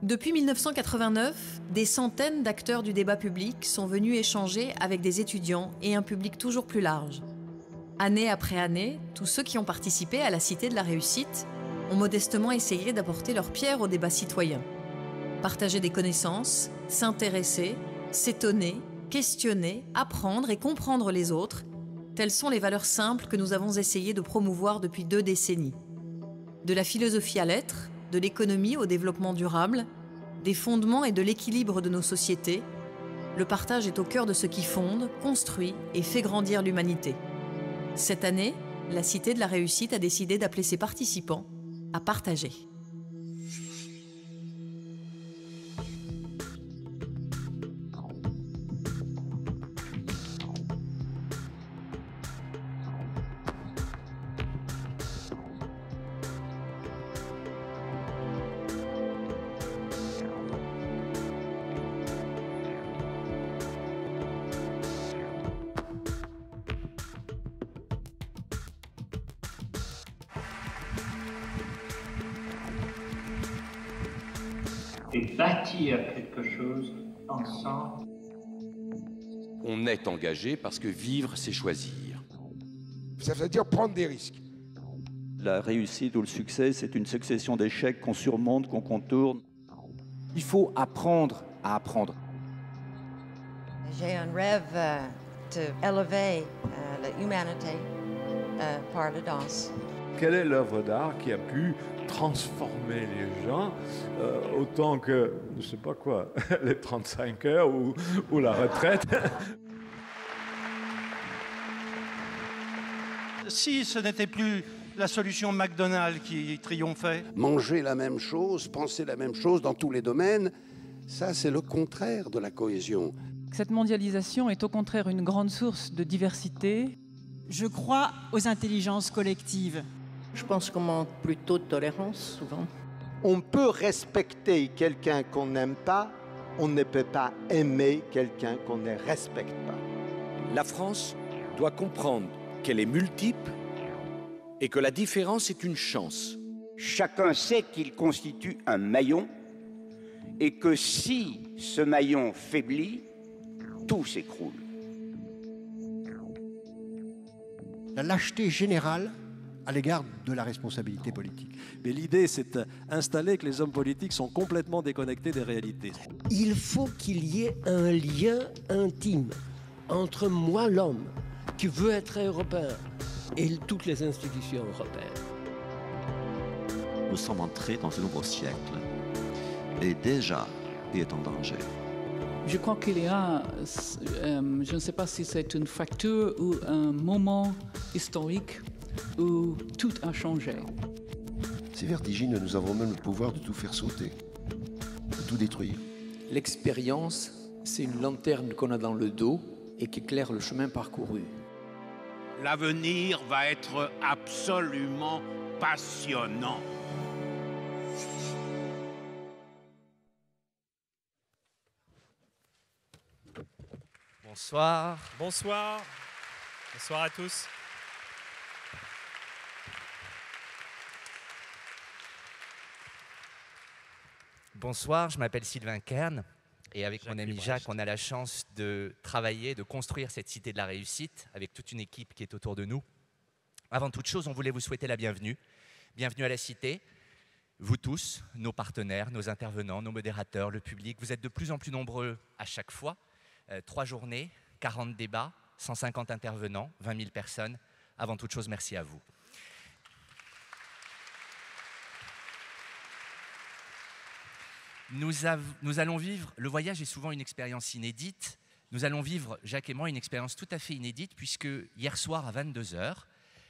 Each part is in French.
Depuis 1989, des centaines d'acteurs du débat public sont venus échanger avec des étudiants et un public toujours plus large. Année après année, tous ceux qui ont participé à la Cité de la Réussite ont modestement essayé d'apporter leur pierre au débat citoyen. Partager des connaissances, s'intéresser, s'étonner, questionner, apprendre et comprendre les autres, telles sont les valeurs simples que nous avons essayé de promouvoir depuis 2 décennies. De la philosophie à l'être, de l'économie au développement durable, des fondements et de l'équilibre de nos sociétés, le partage est au cœur de ce qui fonde, construit et fait grandir l'humanité. Cette année, la Cité de la Réussite a décidé d'appeler ses participants à partager. Et bâtir quelque chose ensemble. On est engagé parce que vivre, c'est choisir. Ça veut dire prendre des risques. La réussite ou le succès, c'est une succession d'échecs qu'on surmonte, qu'on contourne. Il faut apprendre à apprendre. J'ai un rêve d'élever l'humanité par la danse. Quelle est l'œuvre d'art qui a pu transformer les gens autant que, je ne sais pas quoi, les 35 heures ou la retraite? Si ce n'était plus la solution McDonald's qui triomphait. Manger la même chose, penser la même chose dans tous les domaines, ça c'est le contraire de la cohésion. Cette mondialisation est au contraire une grande source de diversité. Je crois aux intelligences collectives. Je pense qu'on manque plutôt de tolérance, souvent. On peut respecter quelqu'un qu'on n'aime pas, on ne peut pas aimer quelqu'un qu'on ne respecte pas. La France doit comprendre qu'elle est multiple et que la différence est une chance. Chacun sait qu'il constitue un maillon et que si ce maillon faiblit, tout s'écroule. La lâcheté générale à l'égard de la responsabilité politique. Mais l'idée, c'est d'installer que les hommes politiques sont complètement déconnectés des réalités. Il faut qu'il y ait un lien intime entre moi, l'homme, qui veut être européen, et toutes les institutions européennes. Nous sommes entrés dans un nouveau siècle, et déjà, il est en danger. Je crois qu'il y a, je ne sais pas si c'est une fracture ou un moment historique où tout a changé. C'est vertigineux, nous avons même le pouvoir de tout faire sauter, de tout détruire. L'expérience, c'est une lanterne qu'on a dans le dos et qui éclaire le chemin parcouru. L'avenir va être absolument passionnant. Bonsoir. Bonsoir. Bonsoir à tous. Bonsoir, je m'appelle Sylvain Kern et avec mon ami Jacques, on a la chance de travailler, de construire cette Cité de la Réussite avec toute une équipe qui est autour de nous. Avant toute chose, on voulait vous souhaiter la bienvenue. Bienvenue à la Cité. Vous tous, nos partenaires, nos intervenants, nos modérateurs, le public, vous êtes de plus en plus nombreux à chaque fois. 3 journées, 40 débats, 150 intervenants, 20 000 personnes. Avant toute chose, merci à vous. Nous allons vivre, le voyage est souvent une expérience inédite. Nous allons vivre, Jacques et moi, une expérience tout à fait inédite puisque hier soir à 22 h,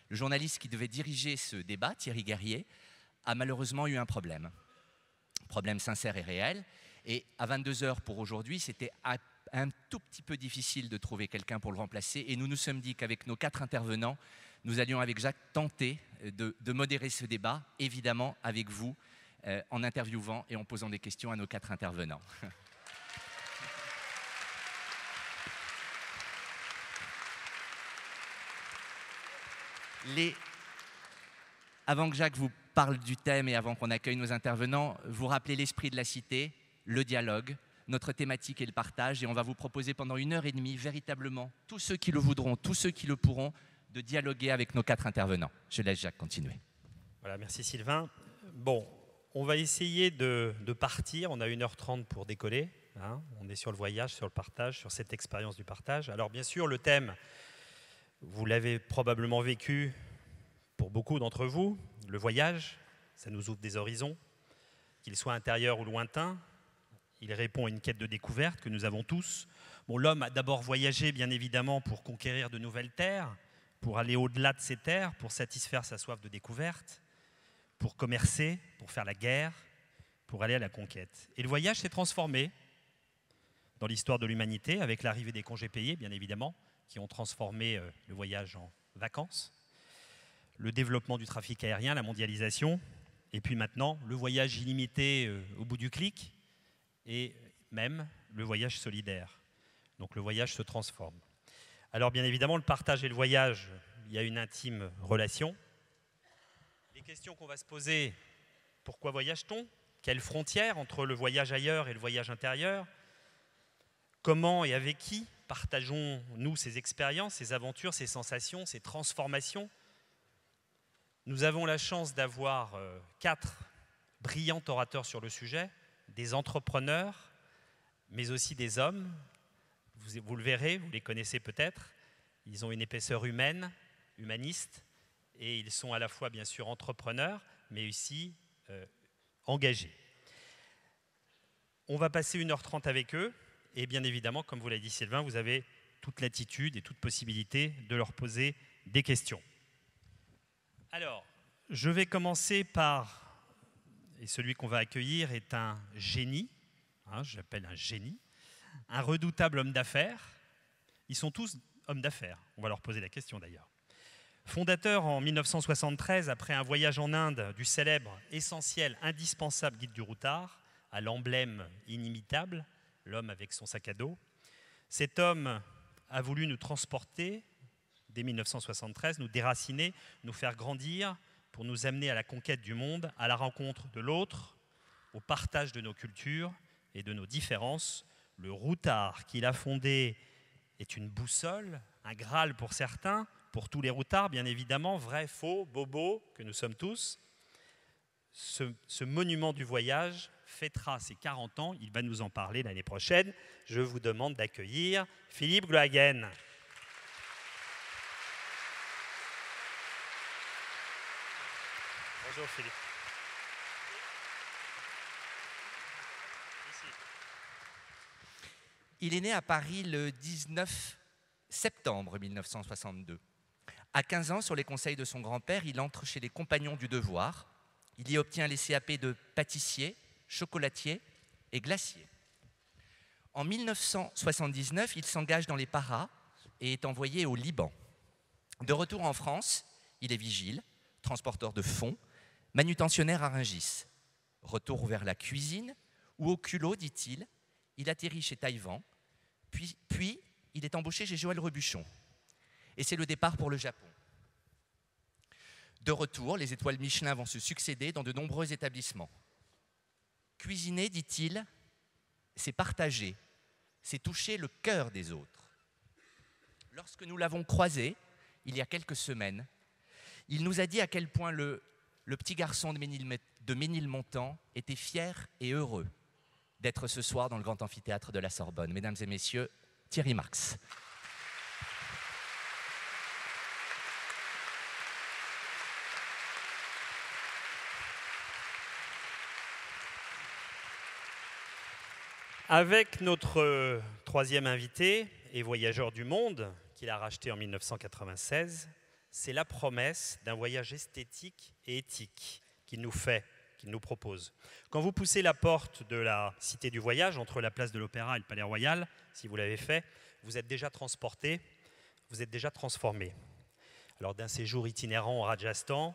le journaliste qui devait diriger ce débat, Thierry Guerrier, a malheureusement eu un problème. Problème sincère et réel. Et à 22 h pour aujourd'hui, c'était un tout petit peu difficile de trouver quelqu'un pour le remplacer. Et nous nous sommes dit qu'avec nos 4 intervenants, nous allions avec Jacques tenter de modérer ce débat, évidemment avec vous, en interviewant et en posant des questions à nos 4 intervenants. Avant que Jacques vous parle du thème et avant qu'on accueille nos intervenants, vous rappelez l'esprit de la cité, le dialogue. Notre thématique est le partage et on va vous proposer pendant 1h30 véritablement, tous ceux qui le voudront, tous ceux qui le pourront, de dialoguer avec nos 4 intervenants. Je laisse Jacques continuer. Voilà, merci Sylvain. Bon, on va essayer de partir. On a 1h30 pour décoller. Hein. On est sur le voyage, sur le partage, sur cette expérience du partage. Alors bien sûr, le thème, vous l'avez probablement vécu pour beaucoup d'entre vous, le voyage, ça nous ouvre des horizons, qu'ils soient intérieurs ou lointains. Il répond à une quête de découverte que nous avons tous. Bon, l'homme a d'abord voyagé, bien évidemment, pour conquérir de nouvelles terres, pour aller au-delà de ces terres, pour satisfaire sa soif de découverte, pour commercer, pour faire la guerre, pour aller à la conquête. Et le voyage s'est transformé dans l'histoire de l'humanité, avec l'arrivée des congés payés, bien évidemment, qui ont transformé le voyage en vacances, le développement du trafic aérien, la mondialisation, et puis maintenant, le voyage illimité au bout du clic, et même le voyage solidaire. Donc le voyage se transforme. Alors bien évidemment, le partage et le voyage, il y a une intime relation. Les questions qu'on va se poser, pourquoi voyage-t-on? Quelle frontière entre le voyage ailleurs et le voyage intérieur? Comment et avec qui partageons-nous ces expériences, ces aventures, ces sensations, ces transformations? Nous avons la chance d'avoir 4 brillants orateurs sur le sujet, des entrepreneurs, mais aussi des hommes. Vous le verrez, vous les connaissez peut-être. Ils ont une épaisseur humaine, humaniste, et ils sont à la fois bien sûr entrepreneurs, mais aussi engagés. On va passer 1h30 avec eux, et bien évidemment, comme vous l'a dit Sylvain, vous avez toute latitude et toute possibilité de leur poser des questions. Alors, je vais commencer par... Et celui qu'on va accueillir est un génie, hein, j'appelle un génie, un redoutable homme d'affaires. Ils sont tous hommes d'affaires, on va leur poser la question d'ailleurs. Fondateur en 1973, après un voyage en Inde, du célèbre, essentiel, indispensable guide du routard, à l'emblème inimitable, l'homme avec son sac à dos, cet homme a voulu nous transporter, dès 1973, nous déraciner, nous faire grandir, pour nous amener à la conquête du monde, à la rencontre de l'autre, au partage de nos cultures et de nos différences. Le routard qu'il a fondé est une boussole, un Graal pour certains, pour tous les routards, bien évidemment, vrai, faux, bobo, que nous sommes tous. Ce monument du voyage fêtera ses 40 ans, il va nous en parler l'année prochaine. Je vous demande d'accueillir Philippe Glohagen. Bonjour Philippe. Il est né à Paris le 19 septembre 1962. À 15 ans, sur les conseils de son grand-père, il entre chez les Compagnons du Devoir. Il y obtient les CAP de pâtissier, chocolatier et glacier. En 1979, il s'engage dans les paras et est envoyé au Liban. De retour en France, il est vigile, transporteur de fonds, manutentionnaire à Rungis. Retour vers la cuisine, où au culot, dit-il, il atterrit chez Taïwan, puis il est embauché chez Joël Rebuchon. Et c'est le départ pour le Japon. De retour, les étoiles Michelin vont se succéder dans de nombreux établissements. Cuisiner, dit-il, c'est partager, c'est toucher le cœur des autres. Lorsque nous l'avons croisé, il y a quelques semaines, il nous a dit à quel point le petit garçon de Ménilmontant était fier et heureux d'être ce soir dans le grand amphithéâtre de la Sorbonne. Mesdames et messieurs, Thierry Marx. Avec notre troisième invité et voyageur du monde, qu'il a racheté en 1996, c'est la promesse d'un voyage esthétique et éthique qu'il nous fait, qu'il nous propose. Quand vous poussez la porte de la Cité du Voyage, entre la place de l'Opéra et le Palais Royal, si vous l'avez fait, vous êtes déjà transporté, vous êtes déjà transformé. Alors d'un séjour itinérant au Rajasthan,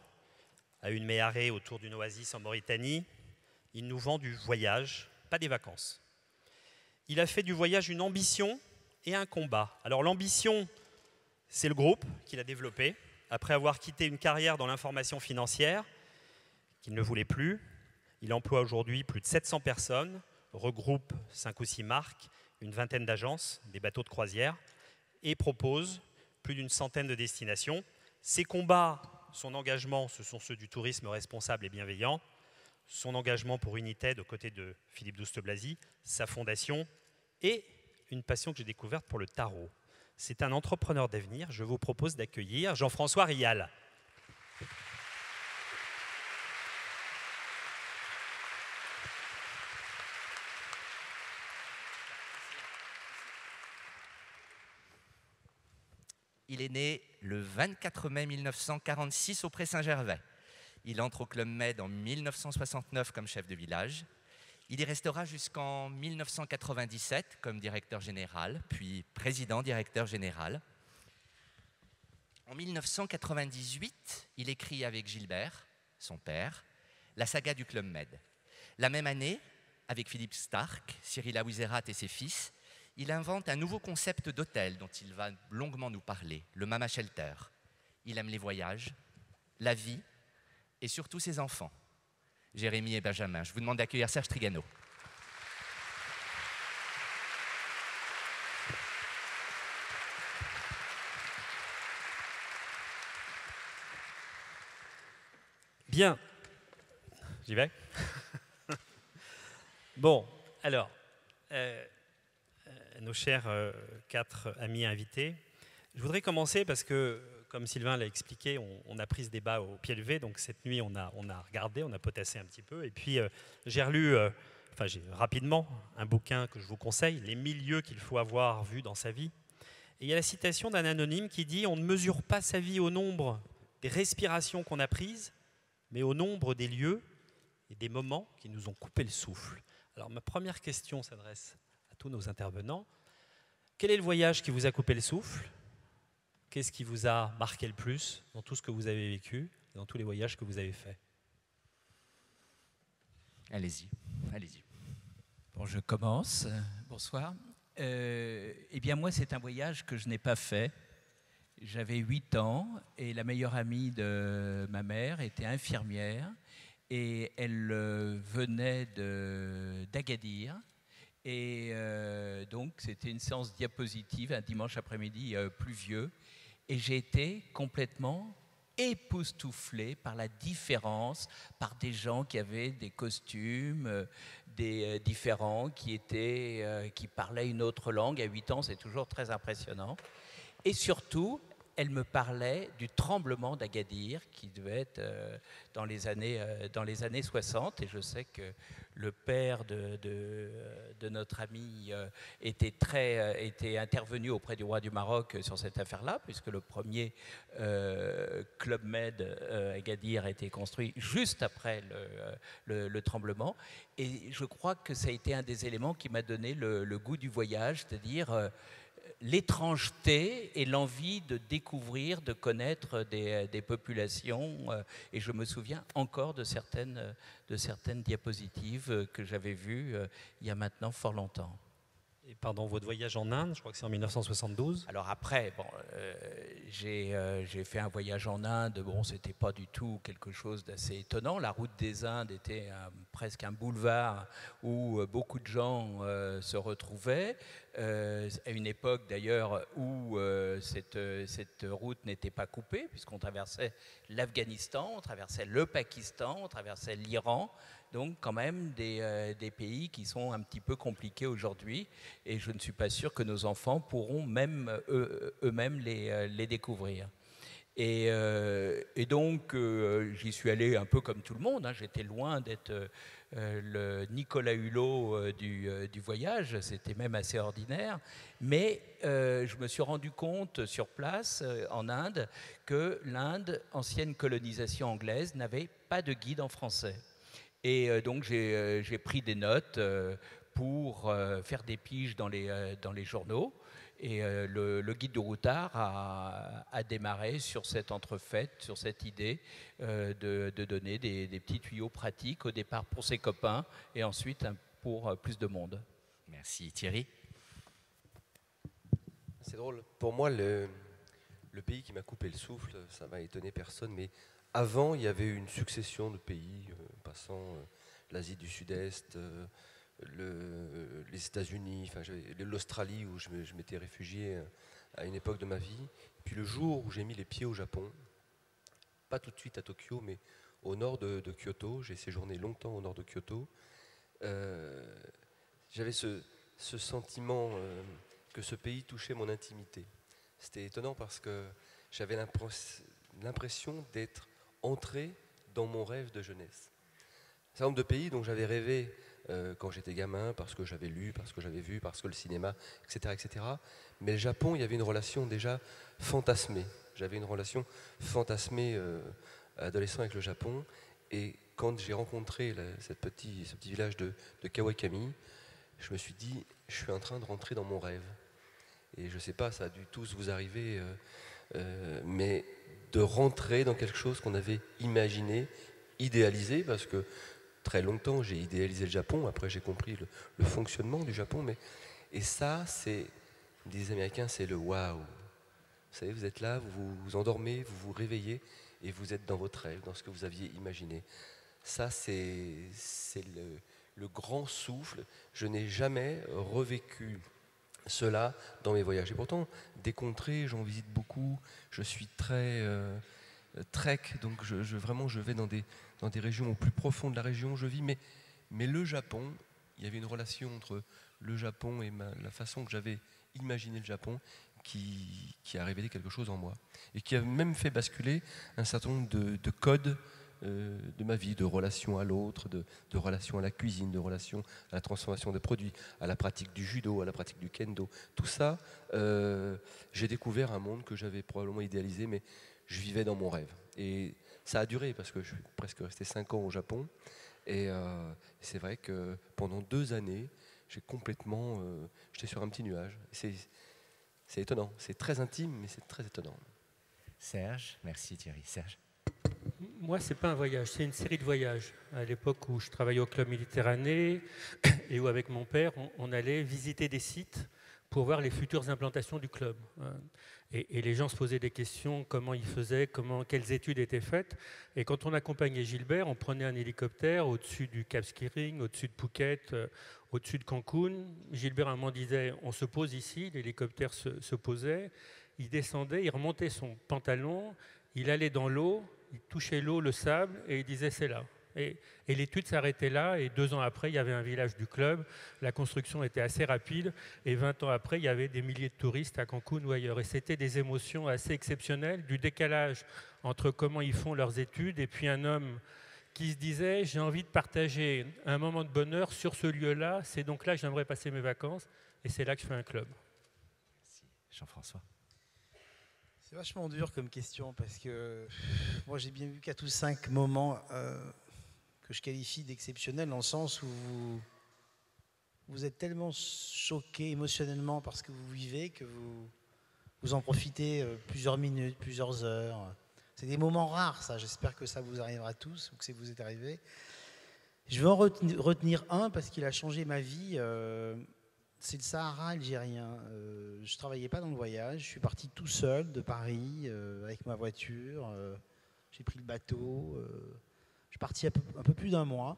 à une méharée autour d'une oasis en Mauritanie, il nous vend du voyage, pas des vacances. Il a fait du voyage une ambition et un combat. Alors l'ambition, c'est le groupe qu'il a développé, après avoir quitté une carrière dans l'information financière, qu'il ne voulait plus. Il emploie aujourd'hui plus de 700 personnes, regroupe 5 ou 6 marques, une vingtaine d'agences, des bateaux de croisière, et propose plus d'une centaine de destinations. Ses combats, son engagement, ce sont ceux du tourisme responsable et bienveillant. Son engagement pour United aux côtés de Philippe Douste-Blazy, sa fondation et une passion que j'ai découverte pour le tarot. C'est un entrepreneur d'avenir. Je vous propose d'accueillir Jean-François Rial. Il est né le 24 mai 1946 au Pré-Saint-Gervais. Il entre au Club Med en 1969 comme chef de village. Il y restera jusqu'en 1997 comme directeur général, puis président-directeur général. En 1998, il écrit avec Gilbert, son père, la saga du Club Med. La même année, avec Philippe Starck, Cyril Aouizerat et ses fils, il invente un nouveau concept d'hôtel dont il va longuement nous parler, le Mama Shelter. Il aime les voyages, la vie et surtout ses enfants, Jérémy et Benjamin. Je vous demande d'accueillir Serge Trigano. Bien, j'y vais. Bon, alors, nos chers 4 amis invités, je voudrais commencer parce que, comme Sylvain l'a expliqué, on a pris ce débat au pied levé, donc cette nuit on a regardé, on a potassé un petit peu, et puis j'ai relu, rapidement, un bouquin que je vous conseille, Les 1000 lieux qu'il faut avoir vus dans sa vie. Et il y a la citation d'un anonyme qui dit « On ne mesure pas sa vie au nombre des respirations qu'on a prises, mais au nombre des lieux et des moments qui nous ont coupé le souffle. » Alors ma première question s'adresse à tous nos intervenants. Quel est le voyage qui vous a coupé le souffle? Qu'est-ce qui vous a marqué le plus dans tout ce que vous avez vécu, dans tous les voyages que vous avez faits? Allez-y, allez-y. Bon, je commence. Bonsoir. Eh bien, moi, c'est un voyage que je n'ai pas fait. J'avais 8 ans et la meilleure amie de ma mère était infirmière et elle venait d'Agadir. Et donc, c'était une séance diapositive un dimanche après-midi pluvieux. Et j'ai été complètement époustouflé par la différence, par des gens qui avaient des costumes différents, qui parlaient une autre langue. À 8 ans, c'est toujours très impressionnant. Et surtout, elle me parlait du tremblement d'Agadir qui devait être dans les années 60. Et je sais que le père de notre ami était intervenu auprès du roi du Maroc sur cette affaire-là, puisque le premier Club Med Agadir a été construit juste après le tremblement. Et je crois que ça a été un des éléments qui m'a donné le goût du voyage, c'est-à-dire l'étrangeté et l'envie de découvrir, de connaître des populations. Et je me souviens encore de certaines diapositives que j'avais vues il y a maintenant fort longtemps. Et pardon, votre voyage en Inde, je crois que c'est en 1972. Alors après, bon, j'ai fait un voyage en Inde. Bon, c'était pas du tout quelque chose d'assez étonnant. La route des Indes était presque un boulevard où beaucoup de gens se retrouvaient. À une époque d'ailleurs où cette route n'était pas coupée, puisqu'on traversait l'Afghanistan, on traversait le Pakistan, on traversait l'Iran. Donc quand même des pays qui sont un petit peu compliqués aujourd'hui, et je ne suis pas sûr que nos enfants pourront même eux-mêmes les découvrir. Et donc j'y suis allé un peu comme tout le monde, hein. J'étais loin d'être le Nicolas Hulot du voyage, c'était même assez ordinaire, mais je me suis rendu compte sur place en Inde que l'Inde, ancienne colonisation anglaise, n'avait pas de guide en français. Et donc j'ai pris des notes pour faire des piges dans les journaux. Et le guide de routard a démarré sur cette entrefaite, sur cette idée de donner des petits tuyaux pratiques au départ pour ses copains et ensuite pour plus de monde. Merci. Thierry? C'est drôle. Pour moi, le pays qui m'a coupé le souffle, ça va étonner personne, mais Avant, il y avait une succession de pays, passant l'Asie du Sud-Est, les États-Unis, enfin, l'Australie où je m'étais réfugié à une époque de ma vie. Puis le jour où j'ai mis les pieds au Japon, pas tout de suite à Tokyo, mais au nord de Kyoto, j'ai séjourné longtemps au nord de Kyoto, j'avais ce sentiment que ce pays touchait mon intimité. C'était étonnant parce que j'avais l'impression d'être entré dans mon rêve de jeunesse. Un certain nombre de pays dont j'avais rêvé quand j'étais gamin, parce que j'avais lu, parce que j'avais vu, parce que le cinéma, etc., etc. Mais le Japon, il y avait une relation déjà fantasmée. J'avais une relation fantasmée adolescent avec le Japon. Et quand j'ai rencontré ce petit village de Kawakami, je me suis dit, je suis en train de rentrer dans mon rêve. Et je ne sais pas, ça a dû tous vous arriver, mais de rentrer dans quelque chose qu'on avait imaginé, idéalisé, parce que très longtemps j'ai idéalisé le Japon, après j'ai compris le fonctionnement du Japon, et ça, c'est, les Américains, c'est le waouh. Vous savez, vous êtes là, vous vous endormez, vous vous réveillez, et vous êtes dans votre rêve, dans ce que vous aviez imaginé. Ça, c'est le grand souffle. Je n'ai jamais revécu cela dans mes voyages. Et pourtant, des contrées, j'en visite beaucoup. Je suis très trek, donc vraiment je vais dans des régions au plus profond de la région où je vis. Mais le Japon, il y avait une relation entre le Japon et la façon que j'avais imaginé le Japon qui a révélé quelque chose en moi. Et qui a même fait basculer un certain nombre de codes de ma vie, de relation à l'autre, de relation à la cuisine, de relation à la transformation des produits, à la pratique du judo, à la pratique du kendo. Tout ça, j'ai découvert un monde que j'avais probablement idéalisé, mais je vivais dans mon rêve. Et ça a duré, parce que je suis presque resté 5 ans au Japon. Et c'est vrai que pendant 2 années, j'étais sur un petit nuage. C'est étonnant, c'est très intime, mais c'est très étonnant. Serge, merci Thierry. Serge. Moi, ce n'est pas un voyage, c'est une série de voyages. À l'époque où je travaillais au Club Méditerranée et où, avec mon père, on allait visiter des sites pour voir les futures implantations du club. Et les gens se posaient des questions, comment ils faisaient, quelles études étaient faites. Et quand on accompagnait Gilbert, on prenait un hélicoptère au-dessus du Cap Skirring, au-dessus de Phuket, au-dessus de Cancun. Gilbert, à un moment, disait, on se pose ici, l'hélicoptère se posait. Il descendait, il remontait son pantalon, il allait dans l'eau, il touchait l'eau, le sable, et il disait, c'est là. Et l'étude s'arrêtait là, et 2 ans après, il y avait un village du club, la construction était assez rapide, et 20 ans après, il y avait des milliers de touristes à Cancun ou ailleurs. Et c'était des émotions assez exceptionnelles, du décalage entre comment ils font leurs études, et puis un homme qui se disait, j'ai envie de partager un moment de bonheur sur ce lieu-là, c'est donc là que j'aimerais passer mes vacances, et c'est là que je fais un club. Merci. Jean-François. C'est vachement dur comme question, parce que moi j'ai bien vu 4 ou 5 moments que je qualifie d'exceptionnels, dans le sens où vous êtes tellement choqué émotionnellement par ce que vous vivez que vous en profitez plusieurs minutes, plusieurs heures. C'est des moments rares, ça. J'espère que ça vous arrivera tous, ou que ça vous est arrivé. Je vais en retenir un parce qu'il a changé ma vie. C'est le Sahara algérien. Je ne travaillais pas dans le voyage. Je suis parti tout seul de Paris avec ma voiture. J'ai pris le bateau. Je suis parti un peu plus d'1 mois.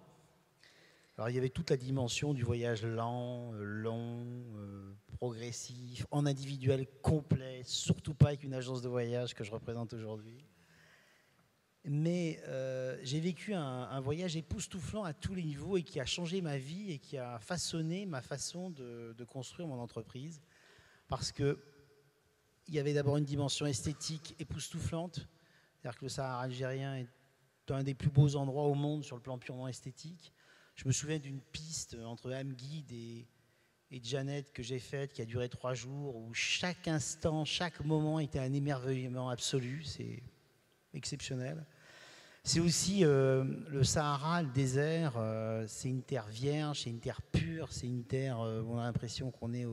Alors il y avait toute la dimension du voyage lent, long, progressif, en individuel complet, surtout pas avec une agence de voyage que je représente aujourd'hui. Mais j'ai vécu un voyage époustouflant à tous les niveaux et qui a changé ma vie et qui a façonné ma façon de construire mon entreprise. Parce qu'il y avait d'abord une dimension esthétique époustouflante. C'est-à-dire que le Sahara algérien est un des plus beaux endroits au monde sur le plan purement esthétique. Je me souviens d'une piste entre Amguide et Janet que j'ai faite, qui a duré 3 jours, où chaque instant, chaque moment était un émerveillement absolu. C'est exceptionnel. C'est aussi le Sahara, le désert, c'est une terre vierge, c'est une terre pure, c'est une terre où on a l'impression qu'on est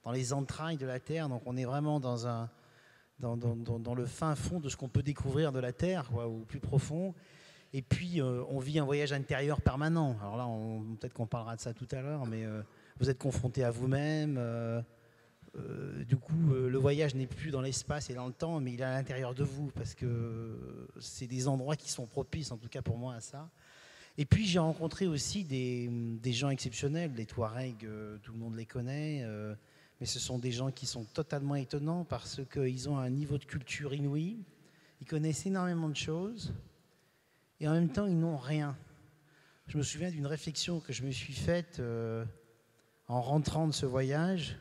dans les entrailles de la terre, donc on est vraiment dans le fin fond de ce qu'on peut découvrir de la terre, quoi, au plus profond. Et puis on vit un voyage intérieur permanent. Alors là, peut-être qu'on parlera de ça tout à l'heure, mais vous êtes confronté à vous-même, Du coup, le voyage n'est plus dans l'espace et dans le temps, mais il est à l'intérieur de vous, parce que c'est des endroits qui sont propices, en tout cas pour moi, à ça. Et puis j'ai rencontré aussi des gens exceptionnels, les Touaregs, tout le monde les connaît, mais ce sont des gens qui sont totalement étonnants parce qu'ils ont un niveau de culture inouï, ils connaissent énormément de choses, et en même temps ils n'ont rien. Je me souviens d'une réflexion que je me suis faite en rentrant de ce voyage.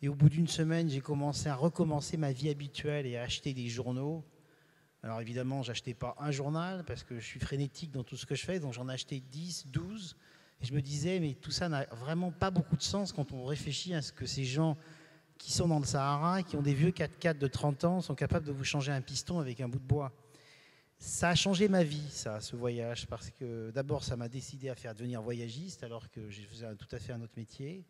Et au bout d'une semaine, j'ai commencé à recommencer ma vie habituelle et à acheter des journaux. Alors évidemment, je n'achetais pas un journal parce que je suis frénétique dans tout ce que je fais, donc j'en achetais 10, 12. Et je me disais, mais tout ça n'a vraiment pas beaucoup de sens quand on réfléchit à ce que ces gens qui sont dans le Sahara, qui ont des vieux 4x4 de 30 ans, sont capables de vous changer un piston avec un bout de bois. Ça a changé ma vie, ça, ce voyage, parce que d'abord, ça m'a décidé à faire devenir voyagiste, alors que je faisais tout à fait un autre métier.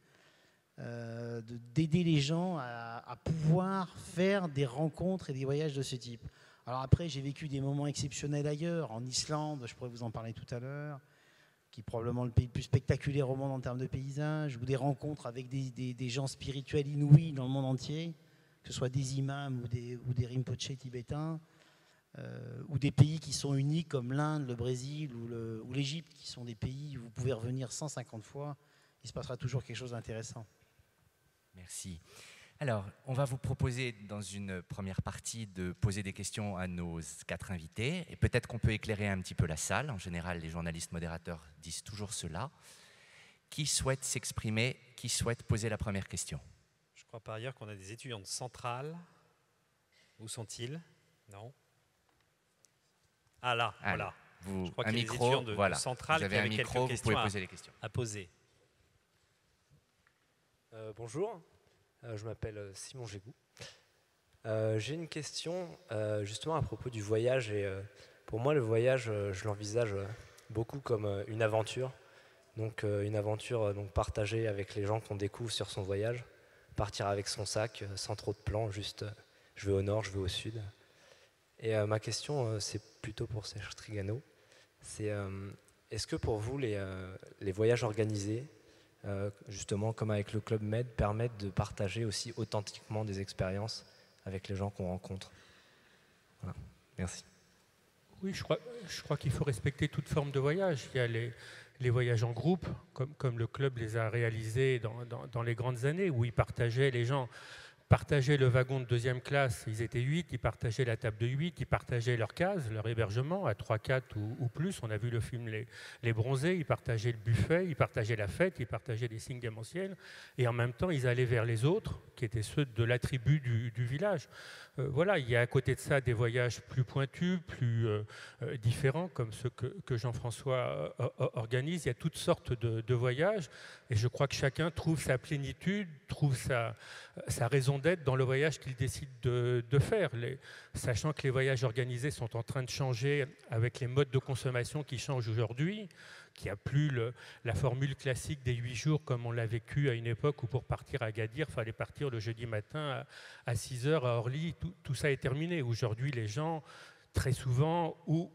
D'aider les gens à pouvoir faire des rencontres et des voyages de ce type. Alors après, j'ai vécu des moments exceptionnels ailleurs, en Islande, je pourrais vous en parler tout à l'heure, qui est probablement le pays le plus spectaculaire au monde en termes de paysages, ou des rencontres avec des gens spirituels inouïs dans le monde entier, que ce soit des imams ou des rinpochés tibétains, ou des pays qui sont uniques comme l'Inde, le Brésil ou l'Égypte, qui sont des pays où vous pouvez revenir 150 fois, il se passera toujours quelque chose d'intéressant. Merci. Alors, on va vous proposer dans une première partie de poser des questions à nos 4 invités. Et peut-être qu'on peut éclairer un petit peu la salle. En général, les journalistes modérateurs disent toujours cela. Qui souhaite s'exprimer? Qui souhaite poser la première question? Je crois par ailleurs qu'on a des étudiants de Centrale. Où sont-ils? Non. Ah là, voilà. Vous, je crois un qu'il y a micro, des étudiants de voilà. Centrale vous avez qui un avaient micro, quelques vous pouvez questions poser les questions. à poser. Bonjour, je m'appelle Simon Gégou. J'ai une question justement à propos du voyage. Et pour moi, le voyage, je l'envisage beaucoup comme une aventure. Donc une aventure partagée avec les gens qu'on découvre sur son voyage. Partir avec son sac, sans trop de plans, juste je vais au nord, je vais au sud. Et ma question, c'est plutôt pour Serge Trigano. C'est est-ce que pour vous, les voyages organisés, justement comme avec le Club Med, permettent de partager aussi authentiquement des expériences avec les gens qu'on rencontre? Voilà. Merci. Oui, je crois qu'il faut respecter toute forme de voyage. Il y a les voyages en groupe, comme le club les a réalisés dans les grandes années, où ils partageaient, les gens partageaient le wagon de 2e classe, ils étaient 8, ils partageaient la table de 8, ils partageaient leur case, leur hébergement à 3, 4 ou plus. On a vu le film Les Bronzés, ils partageaient le buffet, ils partageaient la fête, ils partageaient des signes démentiels, et en même temps, ils allaient vers les autres, qui étaient ceux de la tribu du village. Voilà, il y a à côté de ça des voyages plus pointus, plus différents, comme ceux que Jean-François organise. Il y a toutes sortes de voyages, et je crois que chacun trouve sa plénitude, trouve sa raison d'être dans le voyage qu'il décide de faire. Sachant que les voyages organisés sont en train de changer avec les modes de consommation qui changent aujourd'hui, qu'il n'y a plus la formule classique des 8 jours comme on l'a vécu à une époque où pour partir à Agadir, il fallait partir le jeudi matin à 6 h à Orly. Tout ça est terminé. Aujourd'hui, les gens, très souvent, ou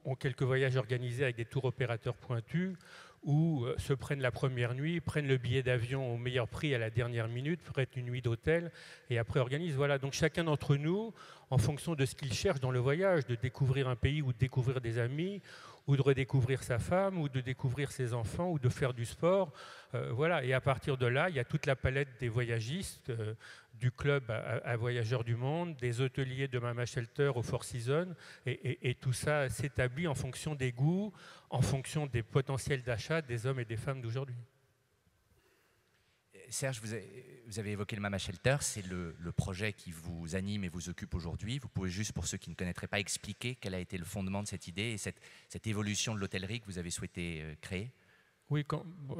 ont quelques voyages organisés avec des tours opérateurs pointus, ou se prennent la première nuit, prennent le billet d'avion au meilleur prix à la dernière minute, prennent une nuit d'hôtel et après organisent. Voilà. Donc chacun d'entre nous, en fonction de ce qu'il cherche dans le voyage, de découvrir un pays ou de découvrir des amis, ou de redécouvrir sa femme, ou de découvrir ses enfants, ou de faire du sport. Voilà. Et à partir de là, il y a toute la palette des voyagistes, du club à Voyageurs du Monde, des hôteliers de Mama Shelter au Four Seasons, et tout ça s'établit en fonction des goûts, en fonction des potentiels d'achat des hommes et des femmes d'aujourd'hui. Serge, vous avez évoqué le Mama Shelter, c'est le projet qui vous anime et vous occupe aujourd'hui. Vous pouvez juste, pour ceux qui ne connaîtraient pas, expliquer quel a été le fondement de cette idée et cette évolution de l'hôtellerie que vous avez souhaité créer? Oui,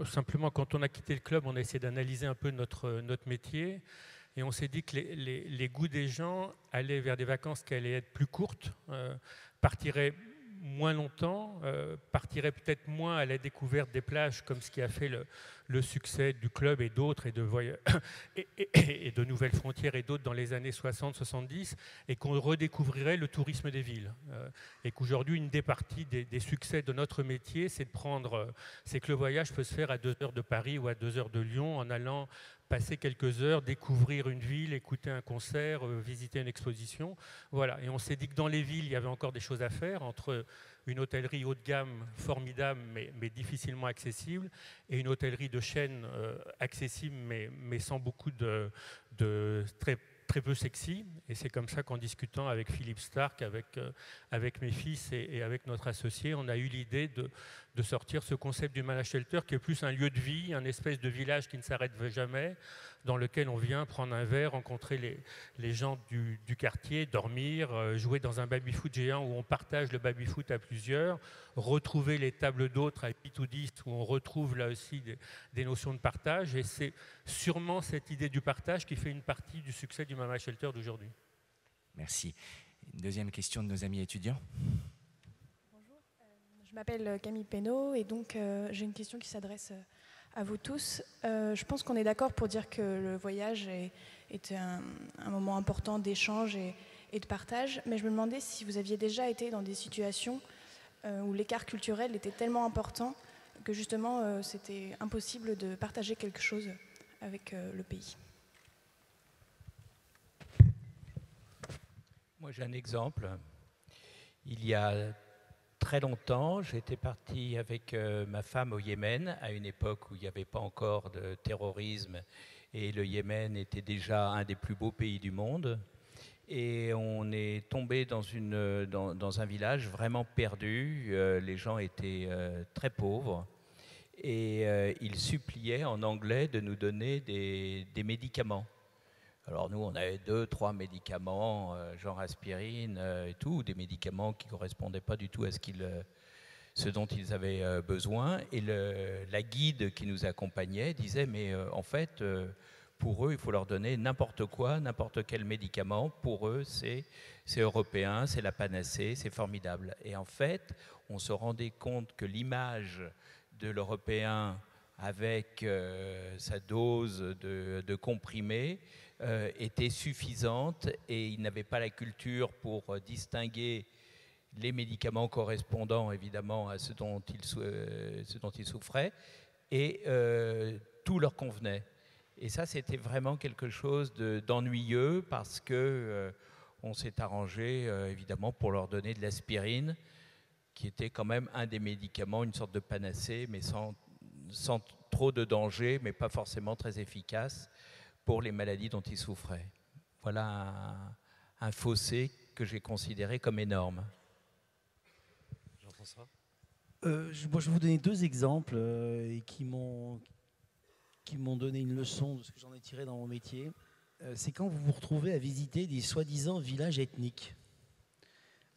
simplement, quand on a quitté le club, on a essayé d'analyser un peu notre métier. Et on s'est dit que les goûts des gens allaient vers des vacances qui allaient être plus courtes, partiraient moins longtemps, partiraient peut-être moins à la découverte des plages, comme ce qui a fait le succès du club et d'autres, et de Nouvelles Frontières et d'autres dans les années 60-70, et qu'on redécouvrirait le tourisme des villes. Et qu'aujourd'hui, une des parties des succès de notre métier, c'est que le voyage peut se faire à 2 heures de Paris ou à 2 heures de Lyon, en allant passer quelques heures, découvrir une ville, écouter un concert, visiter une exposition. Voilà. Et on s'est dit que dans les villes, il y avait encore des choses à faire, entre une hôtellerie haut de gamme formidable, mais difficilement accessible, et une hôtellerie de chaîne accessible, mais sans beaucoup de très peu sexy. Et c'est comme ça qu'en discutant avec Philippe Stark, avec mes fils et avec notre associé, on a eu l'idée de sortir ce concept du Mana Shelter, qui est plus un lieu de vie, un espèce de village qui ne s'arrête jamais, dans lequel on vient prendre un verre, rencontrer les gens du quartier, dormir, jouer dans un baby-foot géant où on partage le baby-foot à plusieurs, retrouver les tables d'hôtes à 8 ou 10 où on retrouve là aussi des notions de partage. Et c'est sûrement cette idée du partage qui fait une partie du succès du Mama Shelter d'aujourd'hui. Merci. Une deuxième question de nos amis étudiants. Je m'appelle Camille Pénaud et donc j'ai une question qui s'adresse à vous tous. Je pense qu'on est d'accord pour dire que le voyage est un moment important d'échange et de partage, mais je me demandais si vous aviez déjà été dans des situations où l'écart culturel était tellement important que justement c'était impossible de partager quelque chose avec le pays. Moi j'ai un exemple. Il y a très longtemps, j'étais parti avec ma femme au Yémen, à une époque où il n'y avait pas encore de terrorisme et le Yémen était déjà un des plus beaux pays du monde. Et on est tombé dans un village vraiment perdu. Les gens étaient très pauvres et ils suppliaient en anglais de nous donner des médicaments. Alors nous, on avait 2-3 médicaments, genre aspirine et tout, des médicaments qui ne correspondaient pas du tout à ce dont ils avaient besoin. Et la guide qui nous accompagnait disait, mais en fait, pour eux, il faut leur donner n'importe quoi, n'importe quel médicament. Pour eux, c'est européen, c'est la panacée, c'est formidable. Et en fait, on se rendait compte que l'image de l'Européen avec sa dose de comprimés était suffisante et il n'avait pas la culture pour distinguer les médicaments correspondant évidemment à ce dont ils souffraient et tout leur convenait. Et ça, c'était vraiment quelque chose d'ennuyeux parce que on s'est arrangé évidemment pour leur donner de l'aspirine qui était quand même un des médicaments, une sorte de panacée, mais sans trop de danger, mais pas forcément très efficace pour les maladies dont ils souffraient. Voilà un fossé que j'ai considéré comme énorme. Jean-François ? Je vais vous donner 2 exemples et qui m'ont donné une leçon de ce que j'en ai tiré dans mon métier. C'est quand vous vous retrouvez à visiter des soi-disant villages ethniques.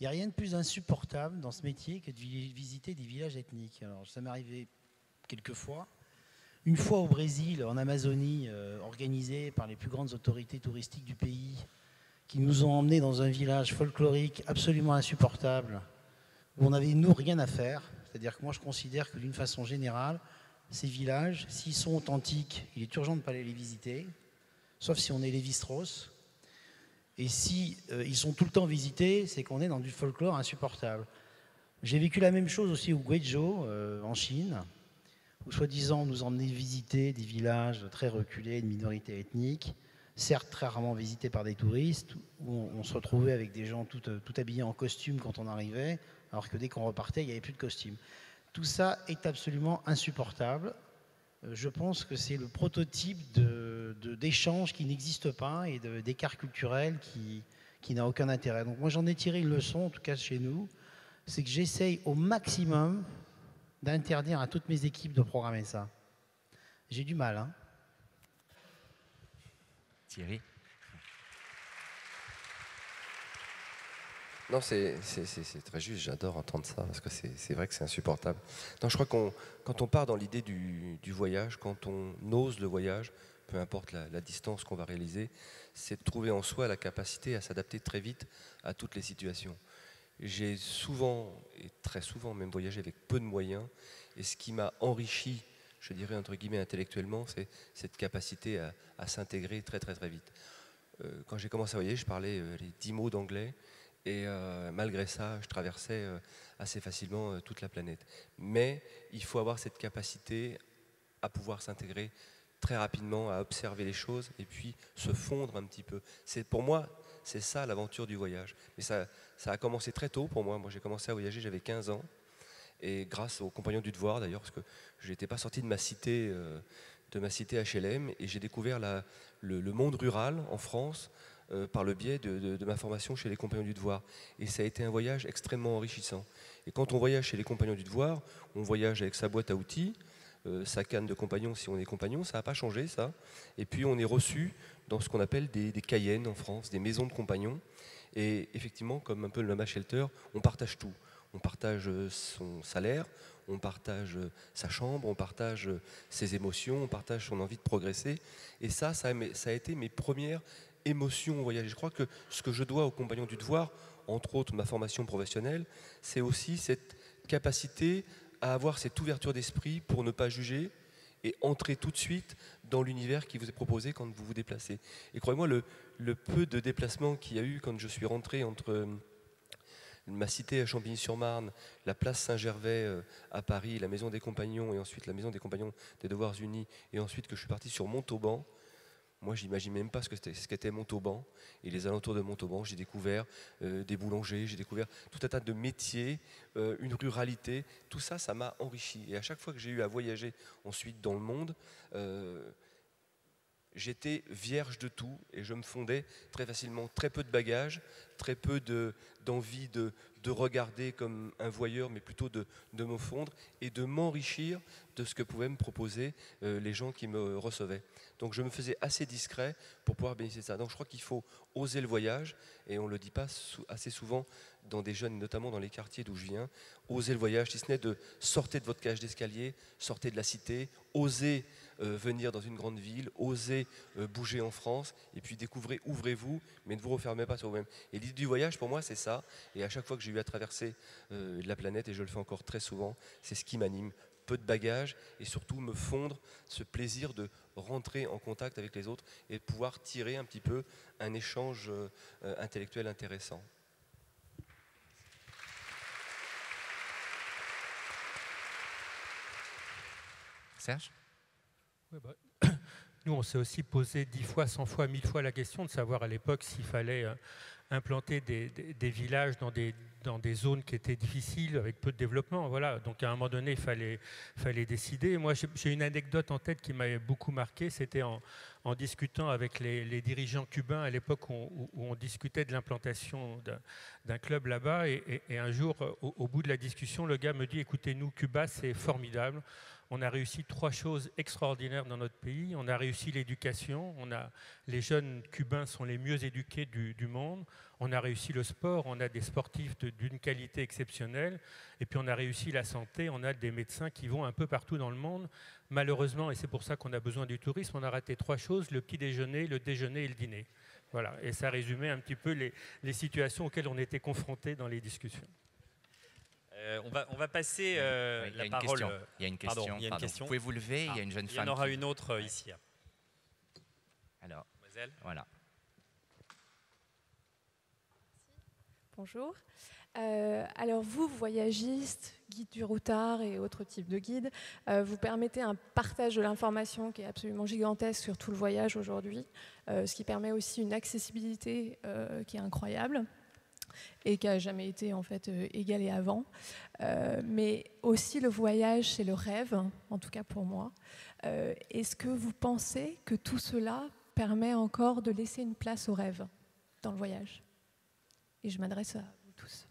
Il n'y a rien de plus insupportable dans ce métier que de visiter des villages ethniques. Alors, ça m'est arrivé quelques fois. Une fois au Brésil, en Amazonie, organisé par les plus grandes autorités touristiques du pays, qui nous ont emmenés dans un village folklorique absolument insupportable, où on n'avait, nous, rien à faire. C'est-à-dire que moi, je considère que d'une façon générale, ces villages, s'ils sont authentiques, il est urgent de ne pas aller les visiter, sauf si on est Lévi-Strauss. Et si ils sont tout le temps visités, c'est qu'on est dans du folklore insupportable. J'ai vécu la même chose aussi au Guizhou, en Chine, où soi-disant on nous emmenait visiter des villages très reculés, de minorités ethniques, certes très rarement visités par des touristes, où on se retrouvait avec des gens tout habillés en costume quand on arrivait, alors que dès qu'on repartait, il n'y avait plus de costume. Tout ça est absolument insupportable. Je pense que c'est le prototype d'échange qui n'existe pas et d'écart culturel qui n'a aucun intérêt. Donc moi j'en ai tiré une leçon, en tout cas chez nous, c'est que j'essaye au maximum d'interdire à toutes mes équipes de programmer ça. J'ai du mal, hein. Thierry ? Non, c'est très juste, j'adore entendre ça, parce que c'est vrai que c'est insupportable. Non, je crois quand on part dans l'idée du voyage, quand on ose le voyage, peu importe la distance qu'on va réaliser, c'est de trouver en soi la capacité à s'adapter très vite à toutes les situations. J'ai souvent, et très souvent même, voyagé avec peu de moyens, et ce qui m'a enrichi, je dirais entre guillemets intellectuellement, c'est cette capacité à s'intégrer très très très vite. Quand j'ai commencé à voyager, je parlais les 10 mots d'anglais, et malgré ça, je traversais assez facilement toute la planète. Mais il faut avoir cette capacité à pouvoir s'intégrer très rapidement à observer les choses et puis se fondre un petit peu. Pour moi, c'est ça l'aventure du voyage. Mais ça a commencé très tôt pour moi. Moi, j'ai commencé à voyager, j'avais 15 ans. Et grâce aux Compagnons du Devoir, d'ailleurs, parce que je n'étais pas sorti de ma cité HLM, et j'ai découvert le monde rural en France par le biais de ma formation chez les Compagnons du Devoir. Et ça a été un voyage extrêmement enrichissant. Et quand on voyage chez les Compagnons du Devoir, on voyage avec sa boîte à outils, sa canne de compagnon si on est compagnon, ça n'a pas changé ça. Et puis on est reçu dans ce qu'on appelle des cayennes en France, des maisons de compagnons. Et effectivement, comme un peu le Lama Shelter, on partage tout. On partage son salaire, on partage sa chambre, on partage ses émotions, on partage son envie de progresser. Et ça a été mes premières émotions au voyage. Je crois que ce que je dois aux Compagnons du Devoir, entre autres ma formation professionnelle, c'est aussi cette capacité à avoir cette ouverture d'esprit pour ne pas juger et entrer tout de suite dans l'univers qui vous est proposé quand vous vous déplacez. Et croyez-moi, le peu de déplacements qu'il y a eu quand je suis rentré entre ma cité à Champigny-sur-Marne, la place Saint-Gervais à Paris, la maison des Compagnons et ensuite la maison des Compagnons des Devoirs Unis et ensuite que je suis parti sur Montauban. Moi, j'imagine même pas ce qu'était Montauban. Et les alentours de Montauban, j'ai découvert des boulangers, j'ai découvert tout un tas de métiers, une ruralité. Tout ça, ça m'a enrichi. Et à chaque fois que j'ai eu à voyager ensuite dans le monde, j'étais vierge de tout et je me fondais très facilement. Très peu de bagages, très peu d'envie de regarder comme un voyeur, mais plutôt de me fondre et de m'enrichir de ce que pouvaient me proposer les gens qui me recevaient. Donc je me faisais assez discret pour pouvoir bénéficier de ça. Donc je crois qu'il faut oser le voyage, et on ne le dit pas assez souvent dans des jeunes, notamment dans les quartiers d'où je viens. Oser le voyage, si ce n'est de sortir de votre cage d'escalier, sortez de la cité, osez venir dans une grande ville, osez bouger en France, et puis découvrez, ouvrez-vous, mais ne vous refermez pas sur vous-même. Et l'idée du voyage, pour moi, c'est ça. Et à chaque fois que j'ai eu à traverser la planète, et je le fais encore très souvent, c'est ce qui m'anime. Peu de bagages et surtout me fondre, ce plaisir de rentrer en contact avec les autres et de pouvoir tirer un petit peu un échange intellectuel intéressant. Serge ? Ouais, nous, on s'est aussi posé 10 fois, 100 fois, 1000 fois la question de savoir à l'époque s'il fallait implanter des villages dans des zones qui étaient difficiles, avec peu de développement. Voilà. Donc à un moment donné, il fallait décider. Moi, j'ai une anecdote en tête qui m'avait beaucoup marqué. C'était en discutant avec les dirigeants cubains à l'époque où on discutait de l'implantation d'un club là-bas. Et un jour, au bout de la discussion, le gars me dit « Écoutez, nous, Cuba, c'est formidable. On a réussi 3 choses extraordinaires dans notre pays. On a réussi l'éducation. Les jeunes cubains sont les mieux éduqués du monde. On a réussi le sport. On a des sportifs d'une qualité exceptionnelle. Et puis on a réussi la santé. On a des médecins qui vont un peu partout dans le monde. Malheureusement, et c'est pour ça qu'on a besoin du tourisme, on a raté 3 choses, le petit déjeuner, le déjeuner et le dîner. Voilà. Et ça résumait un petit peu les situations auxquelles on était confrontés dans les discussions. On va passer la parole. Il y a une question. Pardon, il y a une question. Vous pouvez vous lever, il y a une jeune femme. Il y en aura une autre ici. Alors, mademoiselle. Voilà. Bonjour. Alors vous, voyagistes, guides du routard et autres types de guides, vous permettez un partage de l'information qui est absolument gigantesque sur tout le voyage aujourd'hui, ce qui permet aussi une accessibilité qui est incroyable et qui n'a jamais été en fait égalée avant. Mais aussi le voyage, c'est le rêve, en tout cas pour moi. Est-ce que vous pensez que tout cela permet encore de laisser une place au rêve dans le voyage ? Et je m'adresse à vous tous.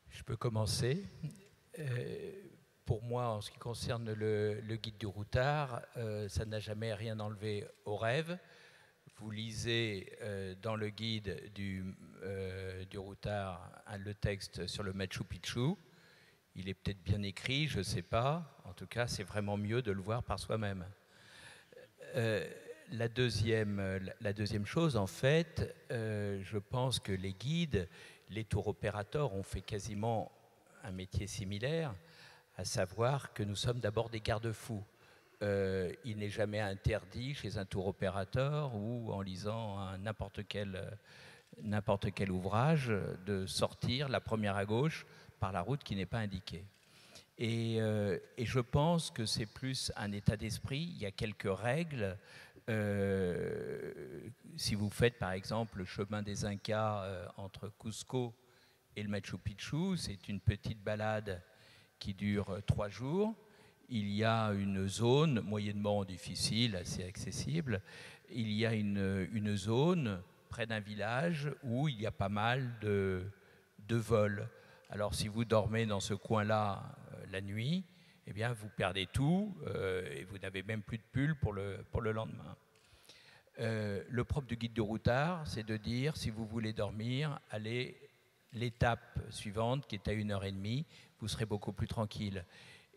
Je peux commencer. Pour moi, en ce qui concerne le guide du routard, ça n'a jamais rien enlevé au rêve. Vous lisez dans le guide du routard le texte sur le Machu Picchu. Il est peut-être bien écrit, je ne sais pas. En tout cas, c'est vraiment mieux de le voir par soi-même. La deuxième chose, en fait, je pense que les guides, les tour opérateurs ont fait quasiment un métier similaire, à savoir que nous sommes d'abord des garde-fous. Il n'est jamais interdit chez un tour opérateur ou en lisant n'importe quel ouvrage de sortir la première à gauche par la route qui n'est pas indiquée. Et je pense que c'est plus un état d'esprit. Il y a quelques règles. Si vous faites par exemple le chemin des Incas entre Cusco et le Machu Picchu, c'est une petite balade qui dure 3 jours. Il y a une zone moyennement difficile, assez accessible. Il y a une zone près d'un village où il y a pas mal de vols. Alors si vous dormez dans ce coin-là la nuit, eh bien vous perdez tout et vous n'avez même plus de pull pour le lendemain. Le propre du guide du routard, c'est de dire, si vous voulez dormir, allez l'étape suivante qui est à 1h30, vous serez beaucoup plus tranquille.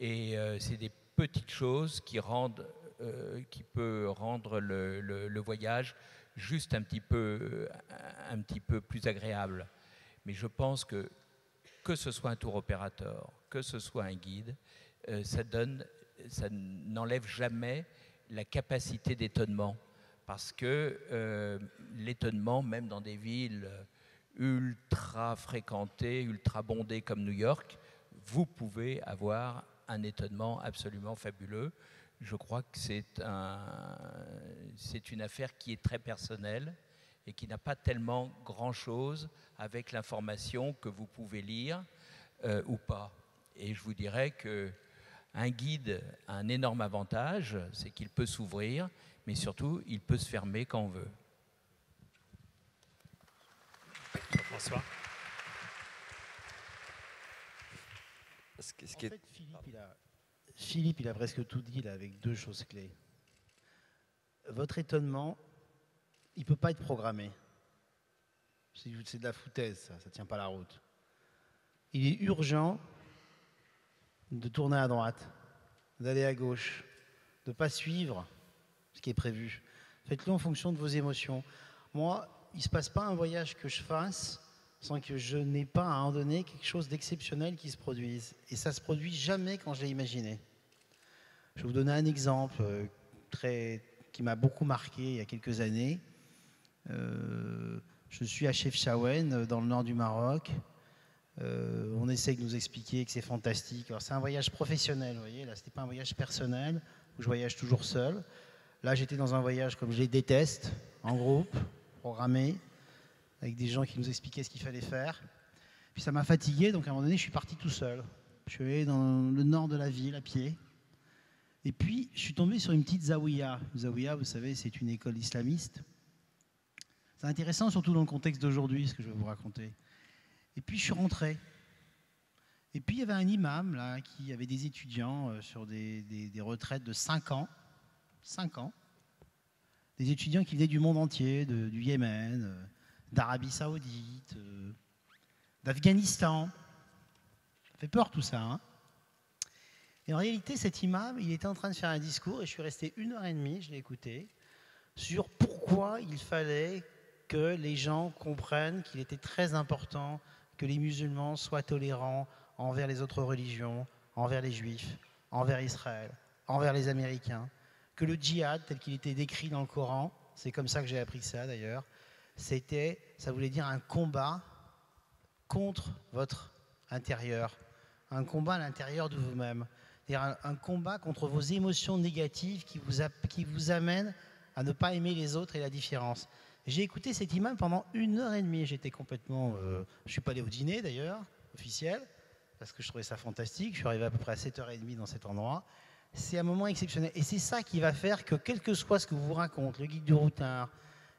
Et c'est des petites choses qui peut rendre le voyage juste un petit peu plus agréable. Mais je pense que ce soit un tour opérateur, que ce soit un guide, ça n'enlève jamais la capacité d'étonnement. Parce que l'étonnement, même dans des villes ultra fréquentées, ultra bondées comme New York, vous pouvez avoir un étonnement absolument fabuleux. Je crois que c'est une affaire qui est très personnelle et qui n'a pas tellement grand-chose avec l'information que vous pouvez lire ou pas. Et je vous dirais qu'un guide a un énorme avantage, c'est qu'il peut s'ouvrir, mais surtout, il peut se fermer quand on veut. François. Philippe, il a presque tout dit là, avec 2 choses clés. Votre étonnement, il ne peut pas être programmé. C'est de la foutaise, ça ne tient pas la route. Il est urgent de tourner à droite, d'aller à gauche, de ne pas suivre ce qui est prévu. Faites-le en fonction de vos émotions. Moi, il ne se passe pas un voyage que je fasse sans que je n'ai pas à un moment donné quelque chose d'exceptionnel qui se produise. Et ça ne se produit jamais quand je l'ai imaginé. Je vais vous donner un exemple qui m'a beaucoup marqué il y a quelques années. Je suis à Chefchaouen, dans le nord du Maroc. On essaie de nous expliquer que c'est fantastique. Alors, c'est un voyage professionnel, vous voyez. Là, ce n'était pas un voyage personnel où je voyage toujours seul. Là, j'étais dans un voyage comme je les déteste, en groupe, programmé, avec des gens qui nous expliquaient ce qu'il fallait faire. Puis ça m'a fatigué, donc à un moment donné, je suis parti tout seul. Je suis allé dans le nord de la ville, à pied. Et puis, je suis tombé sur une petite zaouïa. Une zaouïa, vous savez, c'est une école islamiste. C'est intéressant, surtout dans le contexte d'aujourd'hui, ce que je vais vous raconter. Et puis, je suis rentré. Et puis, il y avait un imam, là, qui avait des étudiants sur des retraites de 5 ans. 5 ans. Des étudiants qui venaient du monde entier, du Yémen, d'Arabie Saoudite, d'Afghanistan. Ça fait peur tout ça, hein. Et en réalité, cet imam, il était en train de faire un discours et je suis resté 1h30, je l'ai écouté, sur pourquoi il fallait que les gens comprennent qu'il était très important que les musulmans soient tolérants envers les autres religions, envers les juifs, envers Israël, envers les Américains, que le djihad, tel qu'il était décrit dans le Coran, c'est comme ça que j'ai appris ça d'ailleurs, ça voulait dire un combat contre votre intérieur, un combat à l'intérieur de vous-même, c'est-à-dire un combat contre vos émotions négatives qui vous amènent à ne pas aimer les autres et la différence. J'ai écouté cet imam pendant 1h30, j'étais complètement... je ne suis pas allé au dîner d'ailleurs, officiel, parce que je trouvais ça fantastique, je suis arrivé à peu près à 7h30 dans cet endroit. C'est un moment exceptionnel. Et c'est ça qui va faire que, quel que soit ce que vous raconte, le guide du routard,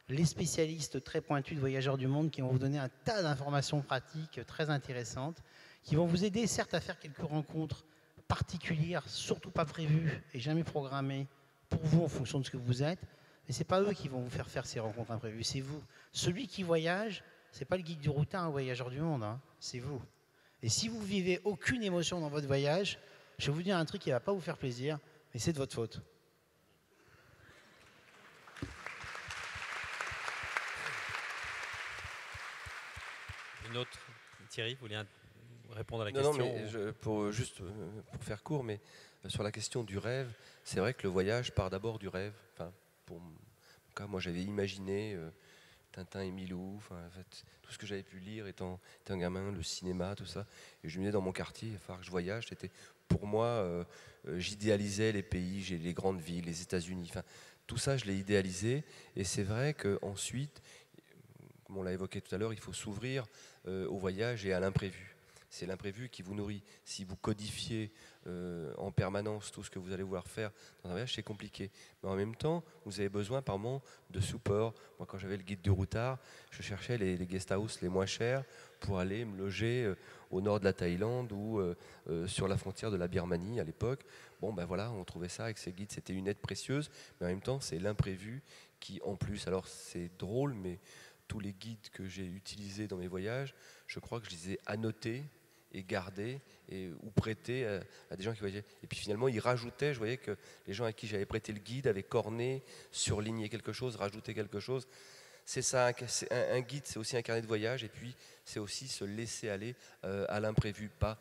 les spécialistes très pointus de Voyageurs du Monde qui vont vous donner un tas d'informations pratiques très intéressantes, qui vont vous aider certes à faire quelques rencontres particulières, surtout pas prévues et jamais programmées pour vous en fonction de ce que vous êtes, mais ce n'est pas eux qui vont vous faire faire ces rencontres imprévues, c'est vous. Celui qui voyage, ce n'est pas le guide du routard, un Voyageur du Monde, hein, c'est vous. Et si vous vivez aucune émotion dans votre voyage, je vais vous dire un truc qui ne va pas vous faire plaisir, mais c'est de votre faute. Une autre, Thierry, vous vouliez répondre à la question? Non, mais pour faire court, mais sur la question du rêve, c'est vrai que le voyage part d'abord du rêve. Enfin, pour mon cas, moi j'avais imaginé Tintin et Milou, enfin, en fait, tout ce que j'avais pu lire étant gamin, le cinéma, tout ça. Et je me disais dans mon quartier, il va falloir que je voyage. C'était pour moi, j'idéalisais les pays, j'ai les grandes villes, les États-Unis, enfin, tout ça, je l'ai idéalisé. Et c'est vrai qu'ensuite, comme on l'a évoqué tout à l'heure, il faut s'ouvrir au voyage et à l'imprévu. C'est l'imprévu qui vous nourrit. Si vous codifiez en permanence tout ce que vous allez vouloir faire dans un voyage, c'est compliqué. Mais en même temps, vous avez besoin par moment de support. Moi, quand j'avais le guide du routard, je cherchais les guest house les moins chers pour aller me loger au nord de la Thaïlande ou sur la frontière de la Birmanie à l'époque. Bon, ben voilà, on trouvait ça avec ces guides, c'était une aide précieuse, mais en même temps, c'est l'imprévu qui, en plus, alors c'est drôle, mais tous les guides que j'ai utilisés dans mes voyages, je crois que je les ai annotés et gardés ou prêtés à des gens qui voyageaient. Et puis finalement, ils rajoutaient, je voyais que les gens à qui j'avais prêté le guide avaient corné, surligné quelque chose, rajouté quelque chose. C'est ça, un guide, c'est aussi un carnet de voyage, et puis c'est aussi se laisser aller à l'imprévu, pas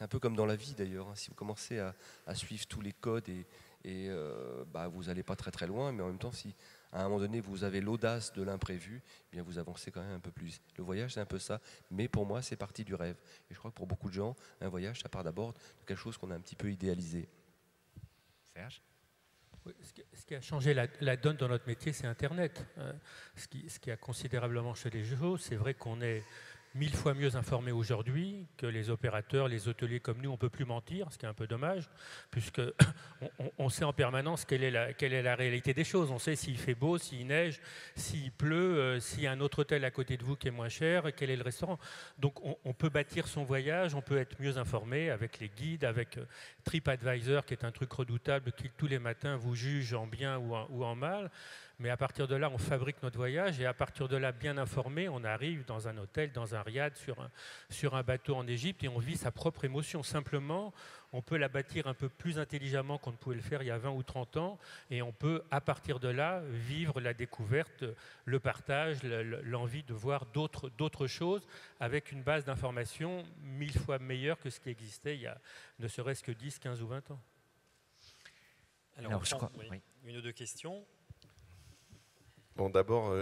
un peu comme dans la vie d'ailleurs. Si vous commencez à suivre tous les codes vous n'allez pas très très loin, mais en même temps, si à un moment donné vous avez l'audace de l'imprévu, eh bien vous avancez quand même un peu plus. Le voyage, c'est un peu ça, mais pour moi, c'est partie du rêve. Et je crois que pour beaucoup de gens, un voyage, ça part d'abord de quelque chose qu'on a un petit peu idéalisé. Serge ? Oui, ce qui a changé la donne dans notre métier, c'est Internet. Ce qui a considérablement changé les choses, c'est vrai qu'on est 1000 fois mieux informés aujourd'hui que les opérateurs, les hôteliers comme nous. On ne peut plus mentir, ce qui est un peu dommage, puisqu'on sait en permanence quelle est la réalité des choses. On sait s'il fait beau, s'il neige, s'il pleut, s'il y a un autre hôtel à côté de vous qui est moins cher, quel est le restaurant. Donc on peut bâtir son voyage, on peut être mieux informé avec les guides, avec TripAdvisor, qui est un truc redoutable, qui tous les matins vous juge en bien ou en mal. Mais à partir de là, on fabrique notre voyage, et à partir de là, bien informé, on arrive dans un hôtel, dans un riad, sur un bateau en Égypte, et on vit sa propre émotion. Simplement, on peut la bâtir un peu plus intelligemment qu'on ne pouvait le faire il y a 20 ou 30 ans, et on peut, à partir de là, vivre la découverte, le partage, l'envie de voir d'autres choses, avec une base d'information 1000 fois meilleure que ce qui existait il y a ne serait-ce que 10, 15 ou 20 ans. Alors je crois, oui. Une ou deux questions. Bon, d'abord,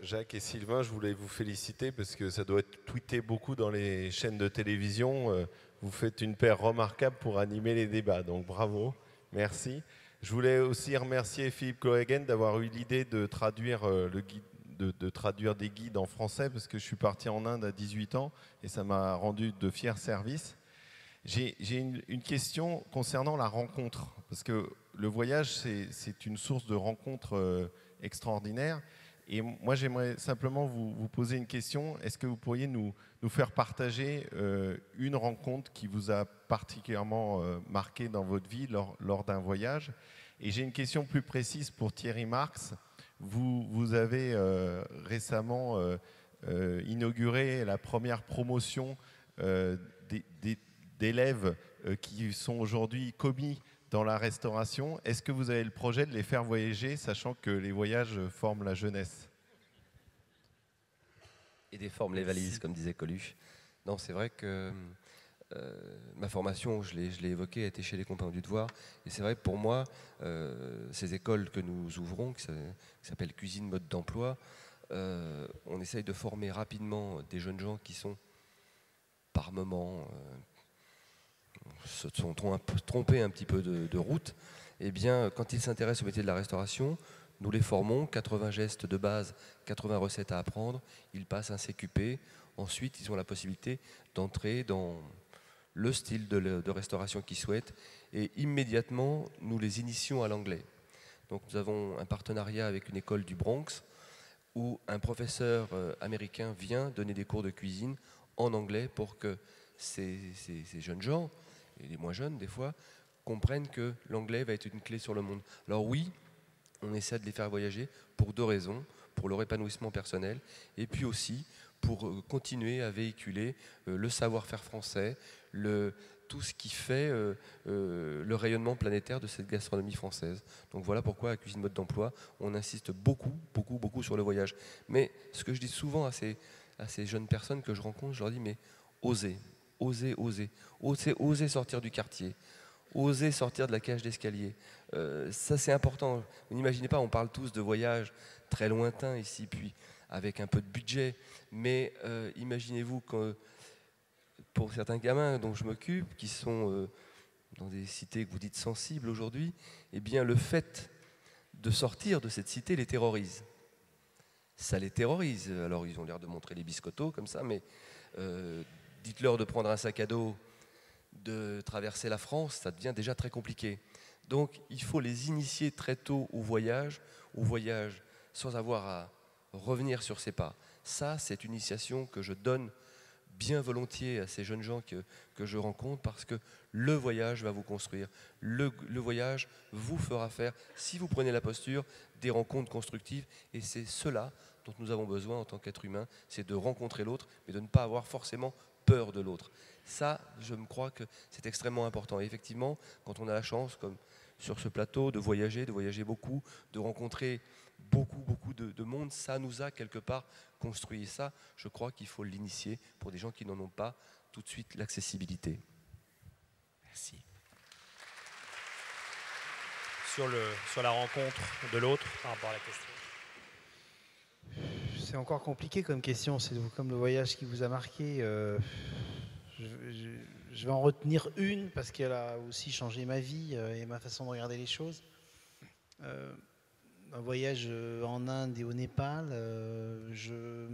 Jacques et Sylvain, je voulais vous féliciter parce que ça doit être tweeté beaucoup dans les chaînes de télévision. Vous faites une paire remarquable pour animer les débats, donc bravo, merci. Je voulais aussi remercier Philippe Cohagen d'avoir eu l'idée de traduire le guide, de traduire des guides en français, parce que je suis parti en Inde à 18 ans et ça m'a rendu de fiers services. J'ai une question concernant la rencontre, parce que le voyage, c'est une source de rencontres extraordinaire. Et moi, j'aimerais simplement vous poser une question. Est-ce que vous pourriez nous faire partager une rencontre qui vous a particulièrement marqué dans votre vie lors d'un voyage? Et j'ai une question plus précise pour Thierry Marx. Vous avez récemment inauguré la première promotion d'élèves qui sont aujourd'hui commis dans la restauration. Est-ce que vous avez le projet de les faire voyager, sachant que les voyages forment la jeunesse? Et déforment les valises, comme disait Coluche. Non, c'est vrai que ma formation, je l'ai évoqué, a été chez les Compagnons du Devoir. Et c'est vrai que pour moi, ces écoles que nous ouvrons, qui s'appellent Cuisine Mode d'Emploi, on essaye de former rapidement des jeunes gens qui sont, par moments, se sont trompés un petit peu de route. Eh bien, quand ils s'intéressent au métier de la restauration, nous les formons, 80 gestes de base, 80 recettes à apprendre, ils passent un CQP, ensuite ils ont la possibilité d'entrer dans le style de restauration qu'ils souhaitent, et immédiatement nous les initions à l'anglais. Donc nous avons un partenariat avec une école du Bronx, où un professeur américain vient donner des cours de cuisine en anglais pour que ces jeunes gens, et les moins jeunes des fois, comprennent que l'anglais va être une clé sur le monde. Alors oui, on essaie de les faire voyager pour deux raisons, pour leur épanouissement personnel, et puis aussi pour continuer à véhiculer le savoir-faire français, tout ce qui fait le rayonnement planétaire de cette gastronomie française. Donc voilà pourquoi à Cuisine Mode d'Emploi, on insiste beaucoup sur le voyage. Mais ce que je dis souvent à ces jeunes personnes que je rencontre, je leur dis, mais osez sortir du quartier, osez sortir de la cage d'escalier. Ça, c'est important. Vous n'imaginez pas, on parle tous de voyages très lointains ici, puis avec un peu de budget, mais imaginez-vous que pour certains gamins dont je m'occupe, qui sont dans des cités que vous dites sensibles aujourd'hui, eh bien le fait de sortir de cette cité les terrorise. Ça les terrorise. Alors ils ont l'air de montrer les biscottos comme ça, mais dites-leur de prendre un sac à dos, de traverser la France, ça devient déjà très compliqué. Donc il faut les initier très tôt au voyage sans avoir à revenir sur ses pas. Ça, c'est une initiation que je donne bien volontiers à ces jeunes gens que je rencontre, parce que le voyage va vous construire. Le voyage vous fera faire, si vous prenez la posture, des rencontres constructives. Et c'est cela dont nous avons besoin en tant qu'être humain, c'est de rencontrer l'autre, mais de ne pas avoir forcément peur de l'autre. Ça, je me crois que c'est extrêmement important. Et effectivement, quand on a la chance, comme sur ce plateau, de voyager beaucoup, de rencontrer beaucoup de monde, ça nous a quelque part construit. Et ça, je crois qu'il faut l'initier pour des gens qui n'en ont pas tout de suite l'accessibilité. Merci. Sur la rencontre de l'autre par rapport à la question. C'est encore compliqué comme question, c'est comme le voyage qui vous a marqué. Je vais en retenir une parce qu'elle a aussi changé ma vie et ma façon de regarder les choses. Un voyage en Inde et au Népal, je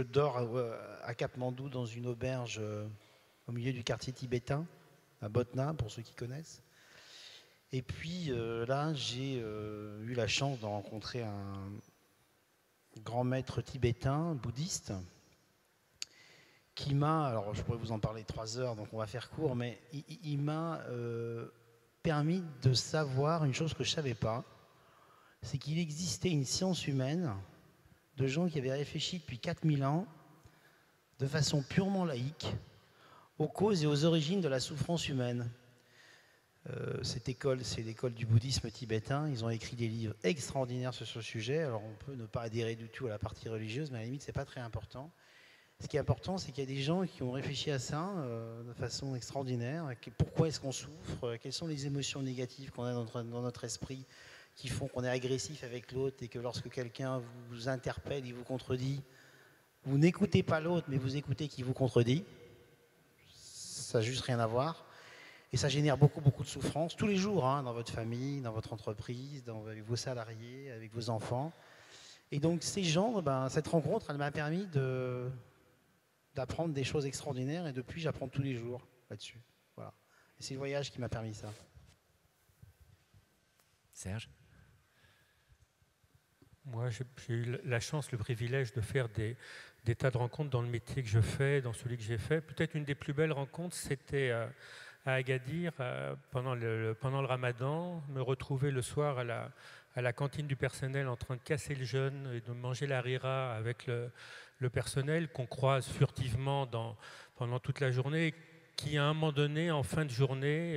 dors à Katmandou dans une auberge au milieu du quartier tibétain, à Botna pour ceux qui connaissent. Et puis là, j'ai eu la chance de rencontrer un grand maître tibétain, bouddhiste, qui m'a, alors je pourrais vous en parler 3 heures, donc on va faire court, mais il m'a permis de savoir une chose que je ne savais pas, c'est qu'il existait une science humaine de gens qui avaient réfléchi depuis 4000 ans, de façon purement laïque, aux causes et aux origines de la souffrance humaine. Cette école, c'est l'école du bouddhisme tibétain. Ils ont écrit des livres extraordinaires sur ce sujet. Alors on peut ne pas adhérer du tout à la partie religieuse, mais à la limite, ce n'est pas très important. Ce qui est important, c'est qu'il y a des gens qui ont réfléchi à ça de façon extraordinaire. Pourquoi est-ce qu'on souffre? Quelles sont les émotions négatives qu'on a dans notre esprit qui font qu'on est agressif avec l'autre et que lorsque quelqu'un vous interpelle, il vous contredit, vous n'écoutez pas l'autre, mais vous écoutez qui vous contredit. Ça n'a juste rien à voir. Et ça génère beaucoup de souffrance tous les jours, dans votre famille, dans votre entreprise, avec vos salariés, avec vos enfants. Et donc ces gens, cette rencontre, elle m'a permis d'apprendre des choses extraordinaires et depuis j'apprends tous les jours là-dessus. Voilà. Et c'est le voyage qui m'a permis ça. Serge? Moi, j'ai eu la chance, le privilège de faire des tas de rencontres dans le métier que je fais, dans celui que j'ai fait. Peut-être une des plus belles rencontres, c'était à Agadir, pendant le ramadan, me retrouver le soir à la cantine du personnel en train de casser le jeûne et de manger la rira avec le personnel qu'on croise furtivement pendant toute la journée, qui à un moment donné, en fin de journée,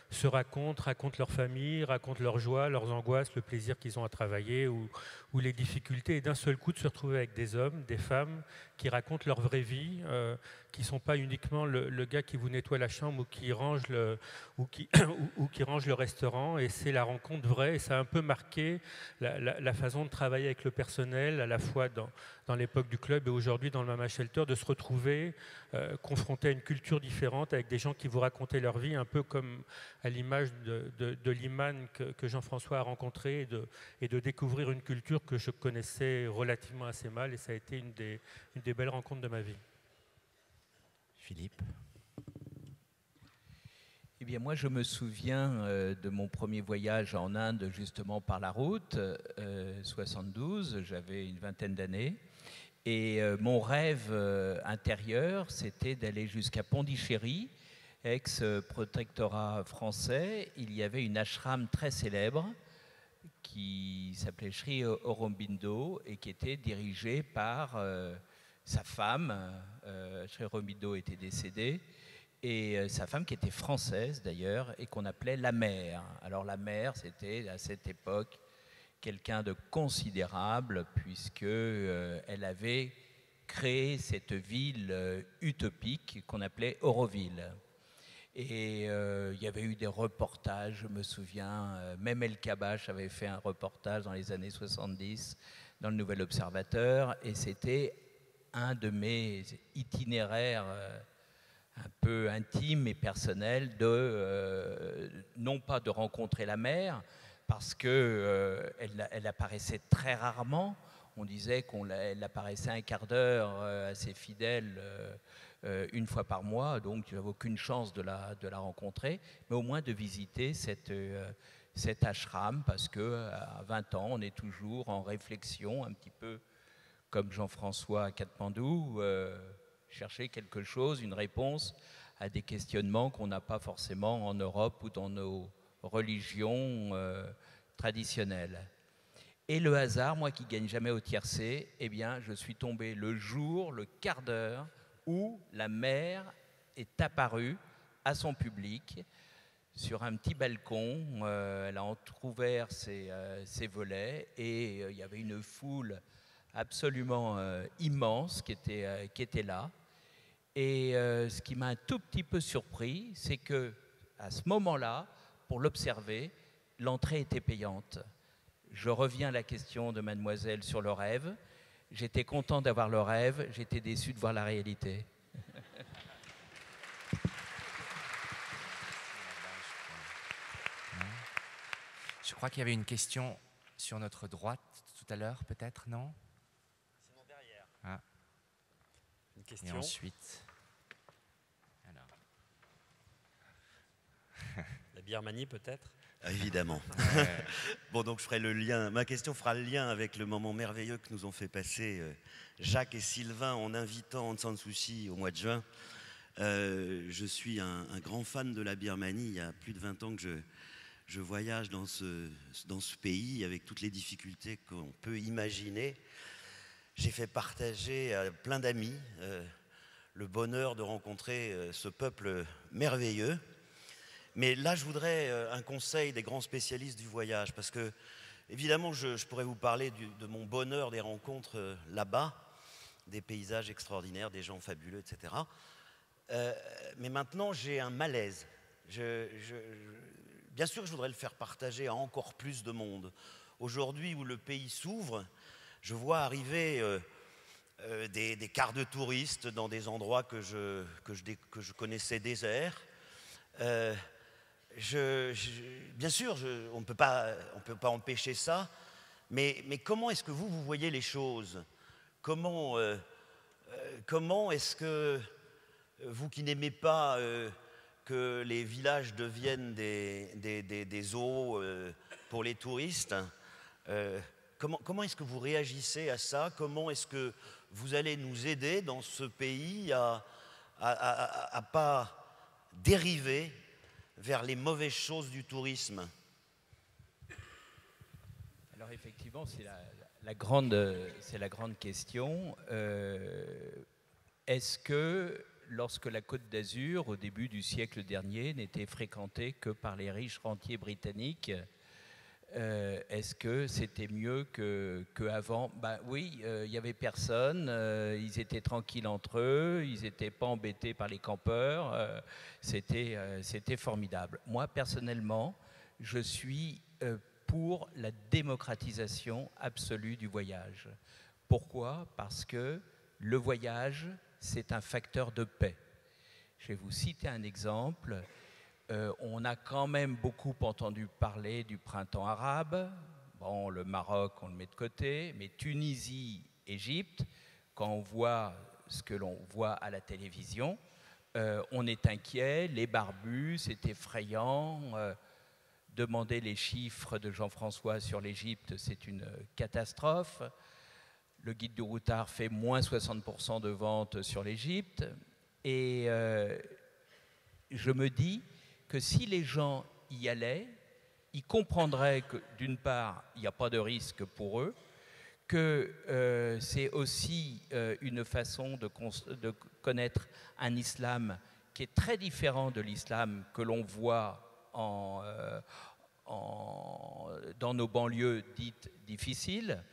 se racontent leur famille, racontent leur joie, leurs angoisses, le plaisir qu'ils ont à travailler ou les difficultés. Et d'un seul coup, de se retrouver avec des hommes, des femmes qui racontent leur vraie vie, qui ne sont pas uniquement le gars qui vous nettoie la chambre ou qui range qui range le restaurant. Et c'est la rencontre vraie. Et ça a un peu marqué la façon de travailler avec le personnel, à la fois dans l'époque du club et aujourd'hui dans le Mama Shelter, de se retrouver confronté à une culture différente, avec des gens qui vous racontaient leur vie, un peu comme à l'image de l'imam que Jean-François a rencontré, et de découvrir une culture que je connaissais relativement assez mal, et ça a été une des belles rencontres de ma vie. Philippe? Eh bien, moi, je me souviens de mon premier voyage en Inde, justement par la route, 72, j'avais une vingtaine d'années. Et mon rêve intérieur, c'était d'aller jusqu'à Pondichéry, ex-protectorat français. Il y avait une ashram très célèbre qui s'appelait Sri Aurobindo et qui était dirigée par sa femme. Sri Aurobindo était décédé. Et sa femme, qui était française d'ailleurs, et qu'on appelait la mère. Alors la mère, c'était à cette époque quelqu'un de considérable, puisqu'elle avait créé cette ville utopique qu'on appelait Auroville. Et il y avait eu des reportages, je me souviens, même El Kabash avait fait un reportage dans les années 70 dans le Nouvel Observateur, et c'était un de mes itinéraires un peu intime et personnelle non pas de rencontrer la mère, parce qu'elle elle apparaissait très rarement. On disait qu'elle apparaissait un quart d'heure assez fidèle une fois par mois, donc je n'avais aucune chance de la rencontrer, mais au moins de visiter cet ashram, parce qu'à 20 ans, on est toujours en réflexion, un petit peu comme Jean-François à Katmandou, chercher quelque chose, une réponse à des questionnements qu'on n'a pas forcément en Europe ou dans nos religions traditionnelles. Et le hasard, moi qui ne gagne jamais au tiercé, eh bien, je suis tombé le jour, le quart d'heure, où la mère est apparue à son public sur un petit balcon. Elle a entrouvert ses volets et il y avait une foule absolument immense qui était là. Et ce qui m'a un tout petit peu surpris, c'est que à ce moment-là, pour l'observer, l'entrée était payante. Je reviens à la question de mademoiselle sur le rêve. J'étais content d'avoir le rêve, j'étais déçu de voir la réalité. Je crois qu'il y avait une question sur notre droite tout à l'heure, peut-être, non? Sinon derrière. Ah. Une question. Et ensuite... Alors. La Birmanie, peut-être? Évidemment. Bon, donc je ferai le lien. Ma question fera le lien avec le moment merveilleux que nous ont fait passer Jacques et Sylvain en invitant Aung San Suu Kyi au mois de juin. Je suis un grand fan de la Birmanie. Il y a plus de 20 ans que je voyage dans ce pays avec toutes les difficultés qu'on peut imaginer. J'ai fait partager à plein d'amis le bonheur de rencontrer ce peuple merveilleux. Mais là, je voudrais un conseil des grands spécialistes du voyage, parce que, évidemment, je pourrais vous parler de mon bonheur des rencontres là-bas, des paysages extraordinaires, des gens fabuleux, etc. Mais maintenant, j'ai un malaise. Bien sûr, je voudrais le faire partager à encore plus de monde. Aujourd'hui, où le pays s'ouvre, je vois arriver des quarts de touristes dans des endroits que je connaissais déserts. Bien sûr, on ne peut pas empêcher ça, mais comment est-ce que vous voyez les choses? Comment est-ce que vous qui n'aimez pas que les villages deviennent des zoos pour les touristes, comment est-ce que vous réagissez à ça? Comment est-ce que vous allez nous aider dans ce pays à pas dériver vers les mauvaises choses du tourisme? Alors effectivement, c'est la grande question. Est-ce que lorsque la Côte d'Azur, au début du siècle dernier, n'était fréquentée que par les riches rentiers britanniques, est-ce que c'était mieux qu'avant? Ben oui, il n'y avait personne, ils étaient tranquilles entre eux, ils n'étaient pas embêtés par les campeurs, c'était formidable. Moi, personnellement, je suis pour la démocratisation absolue du voyage. Pourquoi? Parce que le voyage, c'est un facteur de paix. Je vais vous citer un exemple. On a quand même beaucoup entendu parler du printemps arabe. Bon, le Maroc, on le met de côté, mais Tunisie, Égypte, quand on voit ce que l'on voit à la télévision, on est inquiet, les barbus, c'est effrayant. Demander les chiffres de Jean-François sur l'Égypte, c'est une catastrophe. Le guide du routard fait moins 60% de ventes sur l'Égypte. Et je me dis que si les gens y allaient, ils comprendraient que, d'une part, il n'y a pas de risque pour eux, que c'est aussi une façon de connaître un islam qui est très différent de l'islam que l'on voit dans nos banlieues dites difficiles.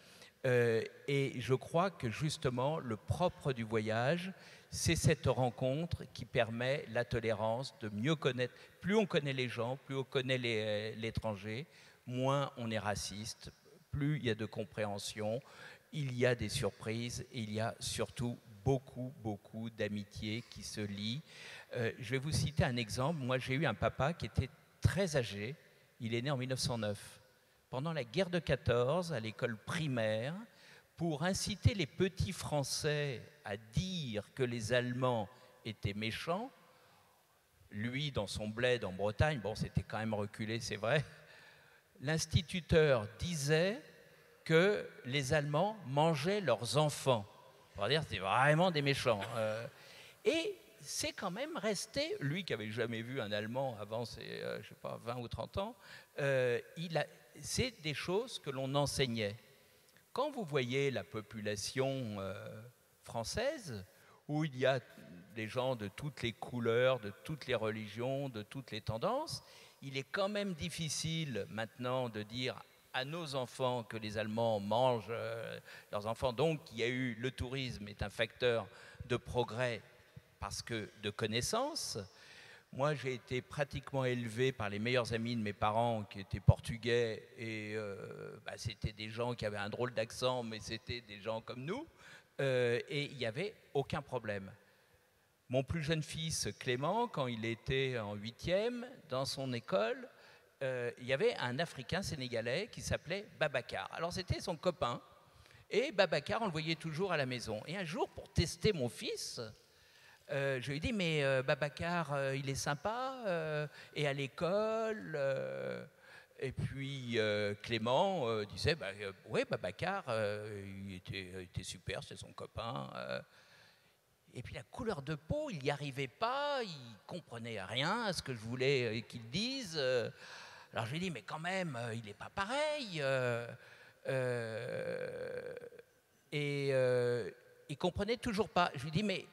Et je crois que justement, le propre du voyage, c'est cette rencontre qui permet la tolérance, de mieux connaître. Plus on connaît les gens, plus on connaît l'étranger, moins on est raciste, plus il y a de compréhension, il y a des surprises, et il y a surtout beaucoup d'amitiés qui se lient. Je vais vous citer un exemple. Moi, j'ai eu un papa qui était très âgé. Il est né en 1909. Pendant la guerre de 14, à l'école primaire, pour inciter les petits Français à dire que les Allemands étaient méchants, lui, dans son bled en Bretagne, bon, c'était quand même reculé, c'est vrai, l'instituteur disait que les Allemands mangeaient leurs enfants. On va dire que c'était vraiment des méchants. Et c'est quand même resté, lui qui n'avait jamais vu un Allemand avant ses, je sais pas, 20 ou 30 ans, c'est des choses que l'on enseignait. Quand vous voyez la population française, où il y a des gens de toutes les couleurs, de toutes les religions, de toutes les tendances, il est quand même difficile maintenant de dire à nos enfants que les Allemands mangent leurs enfants. Donc, il y a eu, le tourisme est un facteur de progrès parce que de connaissances. Moi, j'ai été pratiquement élevé par les meilleurs amis de mes parents qui étaient portugais et c'était des gens qui avaient un drôle d'accent, mais c'était des gens comme nous et il n'y avait aucun problème. Mon plus jeune fils, Clément, quand il était en 8e, dans son école, il y avait un Africain sénégalais qui s'appelait Babacar. Alors c'était son copain et Babacar, on le voyait toujours à la maison. Et un jour, pour tester mon fils, je lui ai dit, mais Babacar, il est sympa et à l'école et puis Clément disait, oui, Babacar, il était super, c'est son copain. Et puis la couleur de peau, il n'y arrivait pas, il ne comprenait rien à ce que je voulais qu'il dise. Alors je lui ai dit, mais quand même, il n'est pas pareil. Et il ne comprenait toujours pas. Je lui ai dit, mais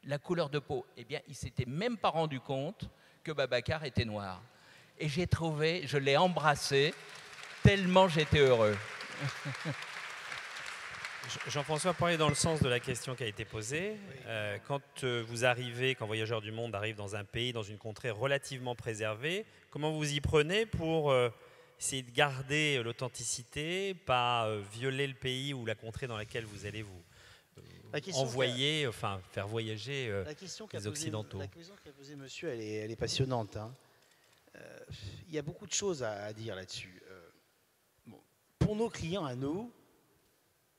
la couleur de peau, eh bien, il ne s'était même pas rendu compte que Babacar était noir. Et j'ai trouvé, je l'ai embrassé, tellement j'étais heureux. Jean-François, pour aller dans le sens de la question qui a été posée, quand vous arrivez, quand Voyageurs du Monde arrive dans un pays, dans une contrée relativement préservée, comment vous y prenez pour essayer de garder l'authenticité, pas violer le pays ou la contrée dans laquelle vous allez vous envoyer, enfin faire voyager les Occidentaux? La question qu'a posée monsieur, elle est passionnante. Hein. Il y a beaucoup de choses à dire là-dessus. Pour nos clients à nous,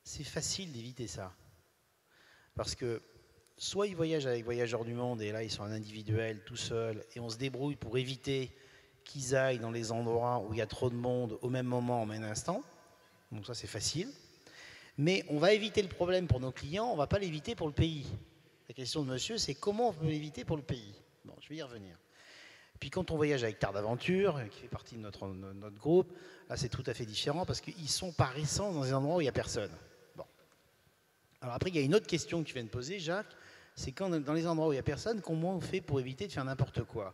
c'est facile d'éviter ça. Parce que soit ils voyagent avec Voyageurs du Monde et là ils sont en individuel, tout seuls, et on se débrouille pour éviter qu'ils aillent dans les endroits où il y a trop de monde au même moment, au même instant. Donc ça c'est facile. Mais on va éviter le problème pour nos clients, on ne va pas l'éviter pour le pays. La question de monsieur, c'est comment on peut l'éviter pour le pays. Bon, je vais y revenir. Puis quand on voyage avec Terre d'Aventure, qui fait partie de notre groupe, là c'est tout à fait différent parce qu'ils sont par essence dans des endroits où il n'y a personne. Bon. Alors après, il y a une autre question que tu viens de poser, Jacques, c'est quand dans les endroits où il n'y a personne, comment on fait pour éviter de faire n'importe quoi?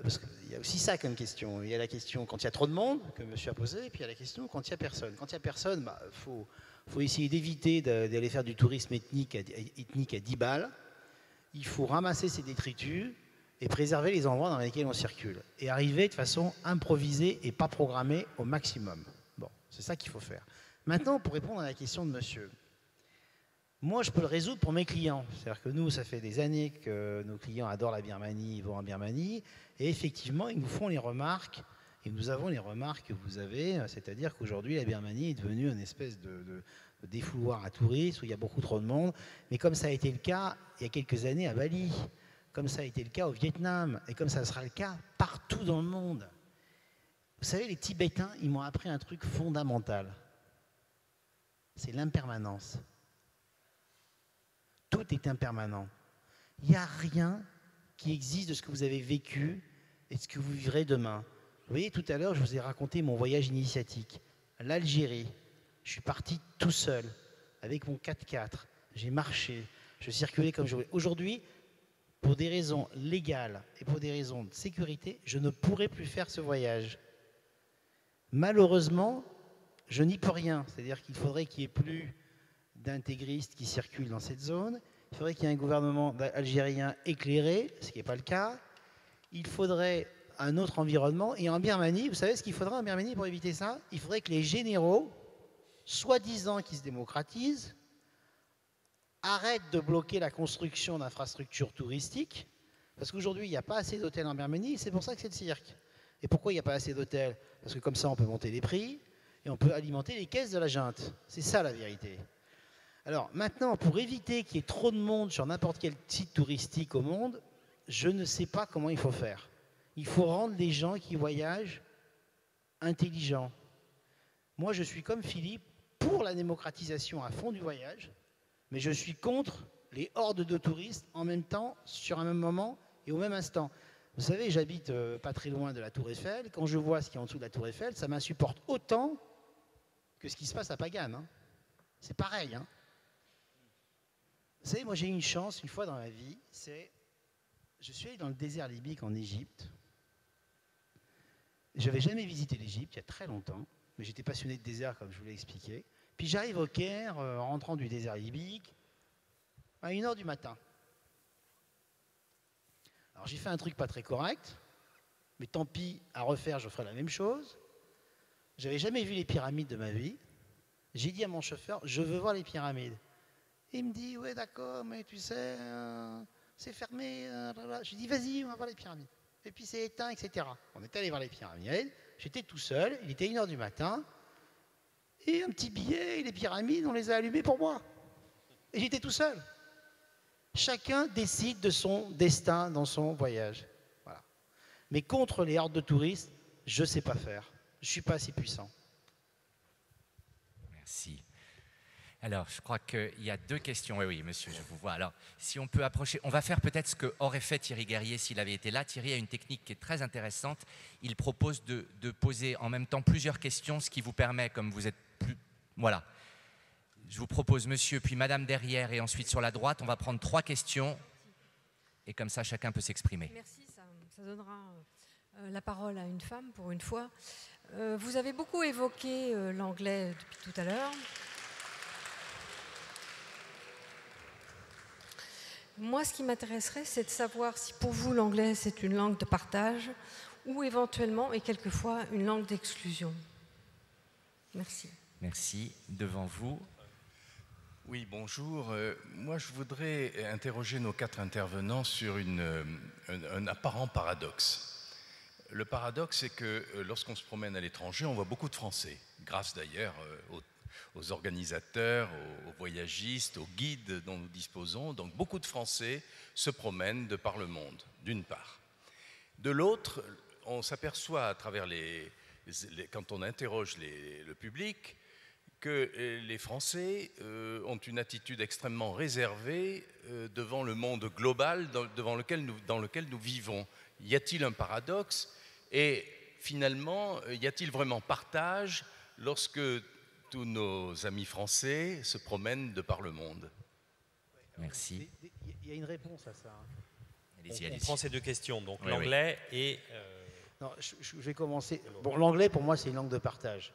Parce qu'il y a aussi ça comme question. Il y a la question quand il y a trop de monde, que monsieur a posé, et puis il y a la question quand il n'y a personne. Quand il n'y a personne, faut essayer d'éviter d'aller faire du tourisme ethnique à 10 balles. Il faut ramasser ces détritus et préserver les endroits dans lesquels on circule. Et arriver de façon improvisée et pas programmée au maximum. Bon, c'est ça qu'il faut faire. Maintenant, pour répondre à la question de monsieur, moi, je peux le résoudre pour mes clients. C'est-à-dire que nous, ça fait des années que nos clients adorent la Birmanie, ils vont en Birmanie, et effectivement, ils nous font les remarques, et nous avons les remarques que vous avez, c'est-à-dire qu'aujourd'hui, la Birmanie est devenue une espèce de défouloir à touristes, où il y a beaucoup trop de monde, mais comme ça a été le cas il y a quelques années à Bali, comme ça a été le cas au Vietnam, et comme ça sera le cas partout dans le monde. Vous savez, les Tibétains, ils m'ont appris un truc fondamental. C'est l'impermanence. Tout est impermanent. Il n'y a rien qui existe de ce que vous avez vécu et de ce que vous vivrez demain. Vous voyez, tout à l'heure, je vous ai raconté mon voyage initiatique. L'Algérie, je suis parti tout seul, avec mon 4x4. J'ai marché, je circulais comme je voulais. Aujourd'hui, pour des raisons légales et pour des raisons de sécurité, je ne pourrai plus faire ce voyage. Malheureusement, je n'y peux rien. C'est-à-dire qu'il faudrait qu'il n'y ait plus d'intégristes qui circulent dans cette zone. Il faudrait qu'il y ait un gouvernement algérien éclairé, ce qui n'est pas le cas. Il faudrait un autre environnement. Et en Birmanie, vous savez ce qu'il faudrait en Birmanie pour éviter ça? Il faudrait que les généraux, soi-disant qui se démocratisent, arrête de bloquer la construction d'infrastructures touristiques, parce qu'aujourd'hui, il n'y a pas assez d'hôtels en Birmanie, et c'est pour ça que c'est le cirque. Et pourquoi il n'y a pas assez d'hôtels? Parce que comme ça, on peut monter les prix, et on peut alimenter les caisses de la junte. C'est ça la vérité. Alors maintenant, pour éviter qu'il y ait trop de monde sur n'importe quel site touristique au monde, je ne sais pas comment il faut faire. Il faut rendre les gens qui voyagent intelligents. Moi, je suis comme Philippe pour la démocratisation à fond du voyage, mais je suis contre les hordes de touristes en même temps, sur un même moment et au même instant. Vous savez, j'habite pas très loin de la Tour Eiffel. Quand je vois ce qu'il y a en dessous de la Tour Eiffel, ça m'insupporte autant que ce qui se passe à Pagan. Hein. C'est pareil. Hein. Vous savez, moi j'ai eu une chance une fois dans ma vie, je suis allé dans le désert libyque en Égypte. Je n'avais jamais visité l'Égypte il y a très longtemps, mais j'étais passionné de désert comme je vous l'ai expliqué. Puis j'arrive au Caire, en rentrant du désert libyque, à 1h du matin. Alors j'ai fait un truc pas très correct, mais tant pis, à refaire, je ferai la même chose. J'avais jamais vu les pyramides de ma vie. J'ai dit à mon chauffeur, je veux voir les pyramides. Il me dit, ouais d'accord, mais tu sais, c'est fermé. Je lui dis, vas-y, on va voir les pyramides. Et puis c'est éteint, etc. On est allé voir les pyramides. J'étais tout seul, il était 1h du matin. Et un petit billet, et les pyramides, on les a allumées pour moi. Et j'étais tout seul. Chacun décide de son destin dans son voyage. Voilà. Mais contre les hordes de touristes, je ne sais pas faire. Je ne suis pas assez puissant. Merci. Alors, je crois qu'il y a deux questions. Oui, oui, monsieur, je vous vois. Alors, si on peut approcher, on va faire peut-être ce qu'aurait fait Thierry Guerrier s'il avait été là. Thierry a une technique qui est très intéressante. Il propose de poser en même temps plusieurs questions, ce qui vous permet, comme vous êtes plus... Voilà. Je vous propose monsieur, puis madame derrière, et ensuite sur la droite, on va prendre 3 questions. Et comme ça, chacun peut s'exprimer. Merci, ça donnera la parole à une femme, pour une fois. Vous avez beaucoup évoqué l'anglais depuis tout à l'heure. Moi, ce qui m'intéresserait, c'est de savoir si pour vous, l'anglais, c'est une langue de partage ou éventuellement, et quelquefois, une langue d'exclusion. Merci. Merci. Devant vous. Oui, bonjour. Moi, je voudrais interroger nos 4 intervenants sur un apparent paradoxe. Le paradoxe, c'est que lorsqu'on se promène à l'étranger, on voit beaucoup de Français, grâce d'ailleurs aux organisateurs, aux voyagistes, aux guides dont nous disposons. Donc beaucoup de Français se promènent de par le monde, d'une part. De l'autre, on s'aperçoit à travers quand on interroge le public que les Français ont une attitude extrêmement réservée devant le monde global dans lequel nous vivons. Y a-t-il un paradoxe? Et finalement, y a-t-il vraiment partage lorsque tous nos amis français se promènent de par le monde? Merci. Il y a une réponse à ça. On prend ces 2 questions, donc oui, l'anglais et... Non, je vais commencer. Bon, l'anglais, pour moi, c'est une langue de partage.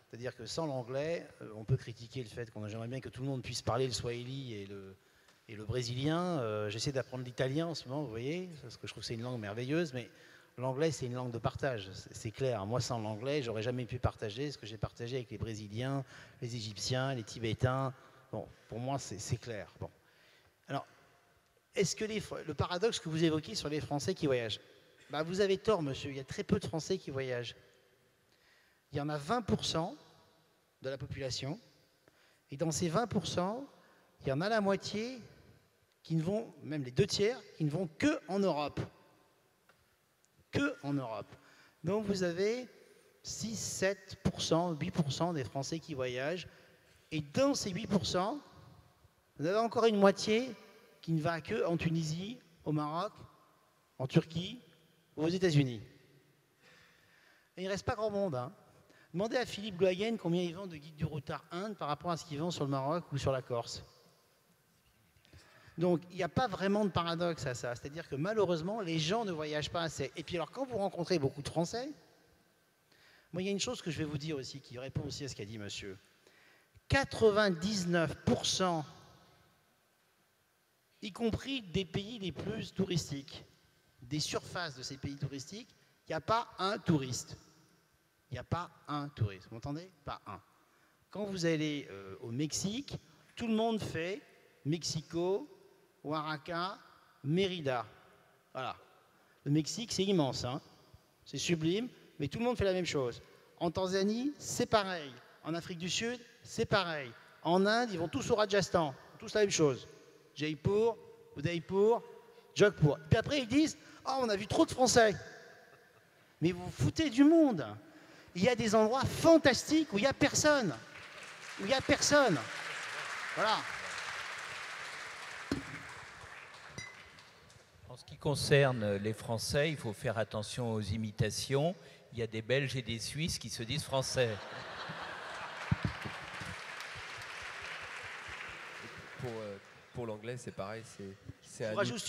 C'est-à-dire que sans l'anglais, on peut critiquer le fait qu'on aimerait bien que tout le monde puisse parler le swahili et le brésilien. J'essaie d'apprendre l'italien en ce moment, vous voyez, parce que je trouve que c'est une langue merveilleuse, mais l'anglais, c'est une langue de partage, c'est clair. Moi, sans l'anglais, j'aurais jamais pu partager ce que j'ai partagé avec les Brésiliens, les Égyptiens, les Tibétains. Bon, pour moi, c'est clair. Bon. Alors, est-ce que le paradoxe que vous évoquez sur les Français qui voyagent, bah, vous avez tort, monsieur, il y a très peu de Français qui voyagent. Il y en a 20% de la population, et dans ces 20%, il y en a la moitié qui ne vont, même les 2 tiers, qui ne vont que en Europe. Que en Europe. Donc vous avez 6, 7%, 8% des Français qui voyagent, et dans ces 8%, vous avez encore une moitié qui ne va que en Tunisie, au Maroc, en Turquie ou aux États-Unis. Et il ne reste pas grand monde, hein. Demandez à Philippe Glohagen combien il vend de guides du routard Inde par rapport à ce qu'il vend sur le Maroc ou sur la Corse. Donc il n'y a pas vraiment de paradoxe à ça. C'est-à-dire que malheureusement, les gens ne voyagent pas assez. Et puis alors, quand vous rencontrez beaucoup de Français, moi il y a une chose que je vais vous dire aussi, qui répond aussi à ce qu'a dit monsieur. 99%, y compris des pays les plus touristiques, des surfaces de ces pays touristiques, il n'y a pas un touriste. Il n'y a pas un touriste, vous m'entendez? Pas un. Quand vous allez au Mexique, tout le monde fait Mexico, Oaxaca, Mérida. Voilà. Le Mexique, c'est immense, hein. C'est sublime, mais tout le monde fait la même chose. En Tanzanie, c'est pareil. En Afrique du Sud, c'est pareil. En Inde, ils vont tous au Rajasthan, tous la même chose. Jaipur, Udaipur, Jodhpur. Puis après, ils disent « Oh, on a vu trop de Français !» Mais vous vous foutez du monde. Il y a des endroits fantastiques où il n'y a personne. Où il n'y a personne. Voilà. En ce qui concerne les Français, il faut faire attention aux imitations. Il y a des Belges et des Suisses qui se disent français. Pour l'anglais, c'est pareil. Je rajoute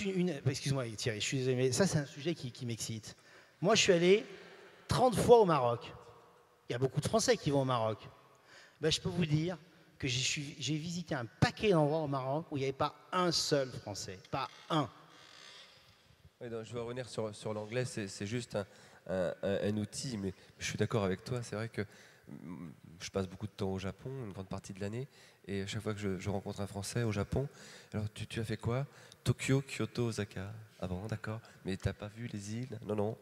excuse-moi Thierry, je suis désolé, mais ça c'est un sujet qui m'excite. Moi je suis allé 30 fois au Maroc. Il y a beaucoup de Français qui vont au Maroc. Ben, je peux vous dire que j'ai visité un paquet d'endroits au Maroc où il n'y avait pas un seul Français. Pas un. Oui, non, je veux revenir sur l'anglais, c'est juste un outil, mais je suis d'accord avec toi, c'est vrai que je passe beaucoup de temps au Japon, une grande partie de l'année, et à chaque fois que je rencontre un Français au Japon, alors tu as fait quoi? Tokyo, Kyoto, Osaka. Ah bon, d'accord, mais t'as pas vu les îles? Non, non.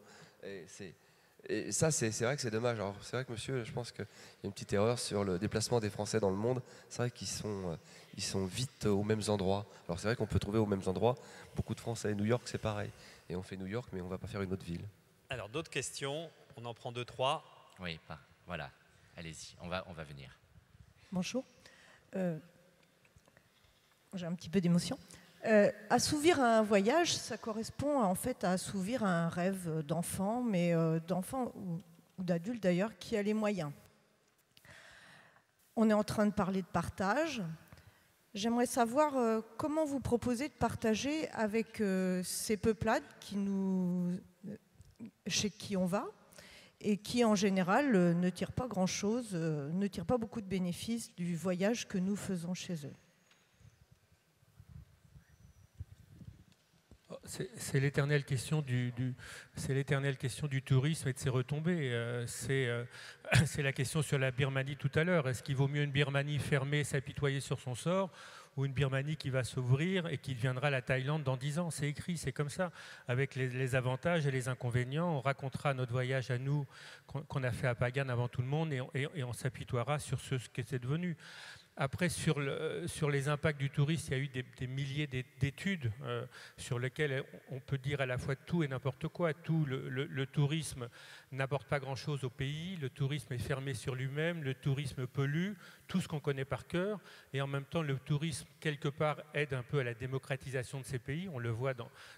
Et ça, c'est vrai que c'est dommage. Alors, c'est vrai que monsieur, je pense qu'il y a une petite erreur sur le déplacement des Français dans le monde. C'est vrai qu'ils sont vite aux mêmes endroits. Alors, c'est vrai qu'on peut trouver aux mêmes endroits beaucoup de Français. New York, c'est pareil. Et on fait New York, mais on ne va pas faire une autre ville. Alors, d'autres questions? On en prend 2, 3. Oui, voilà. Allez-y, on va venir. Bonjour. J'ai un petit peu d'émotion. Assouvir un voyage, ça correspond en fait à assouvir un rêve d'enfant, mais d'enfant ou d'adulte d'ailleurs, qui a les moyens. On est en train de parler de partage. J'aimerais savoir comment vous proposez de partager avec ces peuplades chez qui on va et qui en général ne tirent pas grand-chose, ne tirent pas beaucoup de bénéfices du voyage que nous faisons chez eux. C'est l'éternelle question du tourisme et de ses retombées. C'est la question sur la Birmanie tout à l'heure. Est-ce qu'il vaut mieux une Birmanie fermée, s'apitoyer sur son sort, ou une Birmanie qui va s'ouvrir et qui deviendra la Thaïlande dans 10 ans? C'est écrit, c'est comme ça, avec les avantages et les inconvénients. On racontera notre voyage à nous qu'on a fait à Pagan avant tout le monde et on s'apitoiera sur ce que c'est devenu. Après, sur les impacts du tourisme, il y a eu des milliers d'études sur lesquelles on peut dire à la fois tout et n'importe quoi. Tout, le tourisme n'apporte pas grand-chose au pays, le tourisme est fermé sur lui-même, le tourisme pollue, tout ce qu'on connaît par cœur, et en même temps, le tourisme, quelque part, aide un peu à la démocratisation de ces pays. On le voit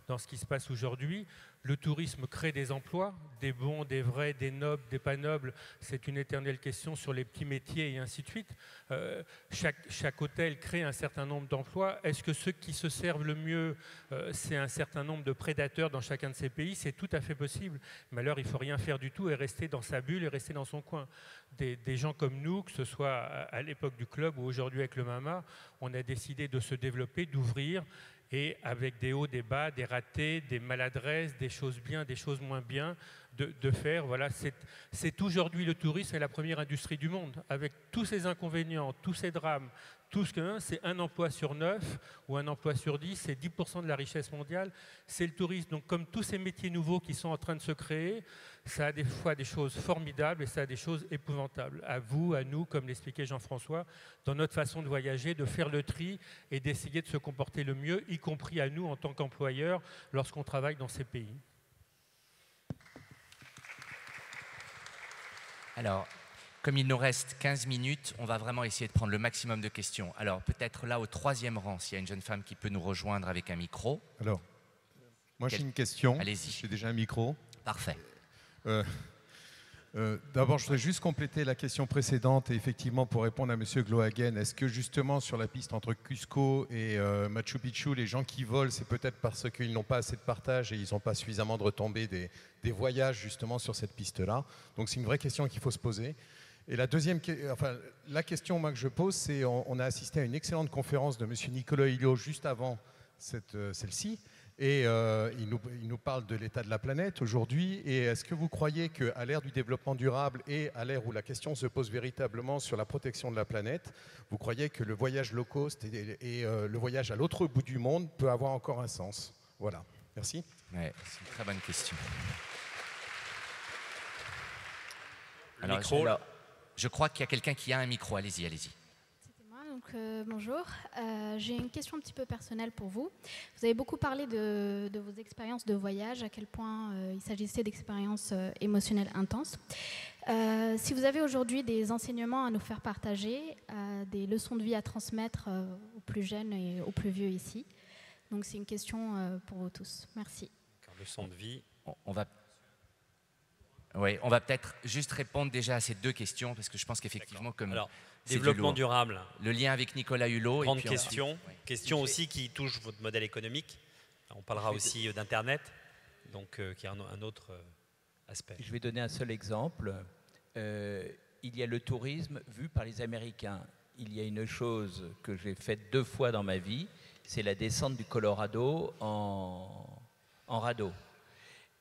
dans ce qui se passe aujourd'hui. Le tourisme crée des emplois, des bons, des vrais, des nobles, des pas nobles. C'est une éternelle question sur les petits métiers et ainsi de suite. Chaque hôtel crée un certain nombre d'emplois. Est-ce que ceux qui se servent le mieux, c'est un certain nombre de prédateurs dans chacun de ces pays? C'est tout à fait possible. Mais alors, il ne faut rien faire du tout et rester dans sa bulle et rester dans son coin. Des gens comme nous, que ce soit à l'époque du club ou aujourd'hui avec le MAMA, on a décidé de se développer, d'ouvrir, et avec des hauts, des bas, des ratés, des maladresses, des choses bien, des choses moins bien, de faire. Voilà, c'est aujourd'hui le tourisme est la première industrie du monde, avec tous ses inconvénients, tous ses drames, tout ce que c'est un emploi sur 9 ou un emploi sur 10, c'est 10% de la richesse mondiale, c'est le tourisme. Donc comme tous ces métiers nouveaux qui sont en train de se créer, ça a des fois des choses formidables et ça a des choses épouvantables. À vous, à nous, comme l'expliquait Jean-François, dans notre façon de voyager, de faire le tri et d'essayer de se comporter le mieux, y compris à nous en tant qu'employeurs, lorsqu'on travaille dans ces pays. Alors, comme il nous reste 15 minutes, on va vraiment essayer de prendre le maximum de questions. Alors, peut-être là, au 3e rang, s'il y a une jeune femme qui peut nous rejoindre avec un micro. Alors, moi j'ai une question. Allez-y. J'ai déjà un micro. Parfait. D'abord, je voudrais juste compléter la question précédente et effectivement pour répondre à M. Glohagen, est-ce que justement sur la piste entre Cusco et Machu Picchu, les gens qui volent, c'est peut-être parce qu'ils n'ont pas assez de partage et ils n'ont pas suffisamment de retombées des voyages justement sur cette piste-là? Donc c'est une vraie question qu'il faut se poser. Et la la question moi, que je pose, c'est on a assisté à une excellente conférence de M. Nicolas Hulot juste avant celle-ci. Et il nous parle de l'état de la planète aujourd'hui. Et est-ce que vous croyez qu'à l'ère du développement durable et à l'ère où la question se pose véritablement sur la protection de la planète, vous croyez que le voyage low cost et le voyage à l'autre bout du monde peut avoir encore un sens? Voilà. Merci. Ouais, c'est une très bonne question. Micro. Je crois qu'il y a quelqu'un qui a un micro. Allez-y, allez-y. Donc, bonjour, j'ai une question un petit peu personnelle pour vous. Vous avez beaucoup parlé de vos expériences de voyage, à quel point il s'agissait d'expériences émotionnelles intenses. Si vous avez aujourd'hui des enseignements à nous faire partager, des leçons de vie à transmettre aux plus jeunes et aux plus vieux ici. Donc c'est une question pour vous tous. Merci. Leçons de vie. On va peut-être juste répondre déjà à ces deux questions, parce que je pense qu'effectivement, comme... Alors, développement durable. Le lien avec Nicolas Hulot. Grande question. Question aussi qui touche votre modèle économique. On parlera aussi d'Internet, donc qui est un autre aspect. Je vais donner un seul exemple. Il y a le tourisme vu par les Américains. Il y a une chose que j'ai faite 2 fois dans ma vie, c'est la descente du Colorado en radeau.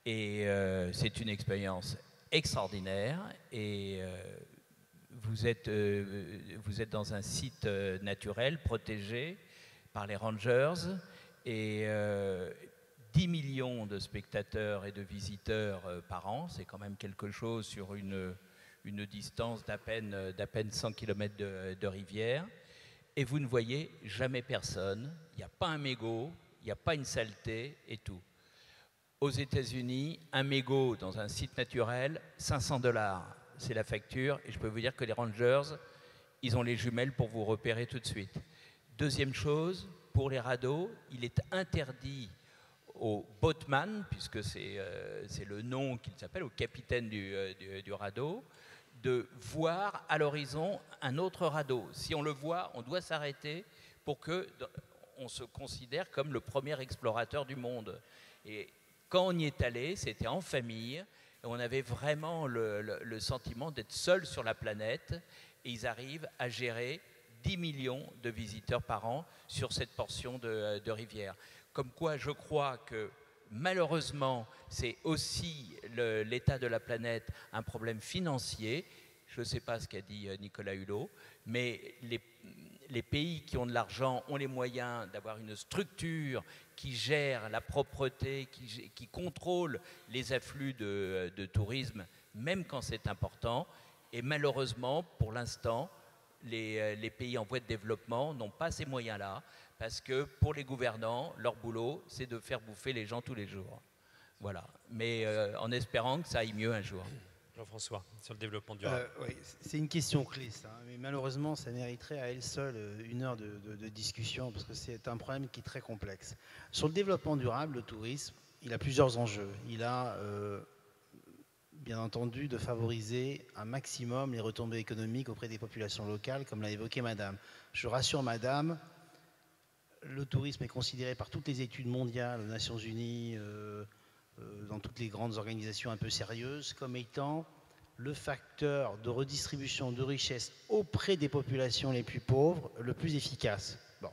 Et c'est une expérience extraordinaire. Et vous êtes dans un site naturel protégé par les rangers. Et 10 millions de spectateurs et de visiteurs par an, c'est quand même quelque chose sur une distance d'à peine 100 km de rivière. Et vous ne voyez jamais personne. Il n'y a pas un mégot, il n'y a pas une saleté et tout. Aux États-Unis, un mégot dans un site naturel, $500, c'est la facture. Et je peux vous dire que les rangers, ils ont les jumelles pour vous repérer tout de suite. Deuxième chose, pour les radeaux, il est interdit au boatman, puisque c'est le nom qu'il s'appelle, au capitaine du radeau, de voir à l'horizon un autre radeau. Si on le voit, on doit s'arrêter pour qu'on se considère comme le premier explorateur du monde. Et quand on y est allé, c'était en famille, et on avait vraiment le sentiment d'être seul sur la planète, et ils arrivent à gérer 10 millions de visiteurs par an sur cette portion de rivière. Comme quoi, je crois que malheureusement, c'est aussi l'état de la planète un problème financier. Je ne sais pas ce qu'a dit Nicolas Hulot, mais les pays qui ont de l'argent ont les moyens d'avoir une structure qui gère la propreté, qui contrôle les afflux de tourisme, même quand c'est important. Et malheureusement, pour l'instant, les pays en voie de développement n'ont pas ces moyens-là, parce que pour les gouvernants, leur boulot, c'est de faire bouffer les gens tous les jours. Voilà. Mais en espérant que ça aille mieux un jour. Jean-François, sur le développement durable. Oui, c'est une question clé, ça. Mais malheureusement, ça mériterait à elle seule 1 heure de discussion, parce que c'est un problème qui est très complexe. Sur le développement durable, le tourisme, il a plusieurs enjeux. Il a, bien entendu, de favoriser un maximum les retombées économiques auprès des populations locales, comme l'a évoqué Madame. Je rassure Madame, le tourisme est considéré par toutes les études mondiales, les Nations Unies, dans toutes les grandes organisations un peu sérieuses, comme étant le facteur de redistribution de richesse auprès des populations les plus pauvres le plus efficace. Bon.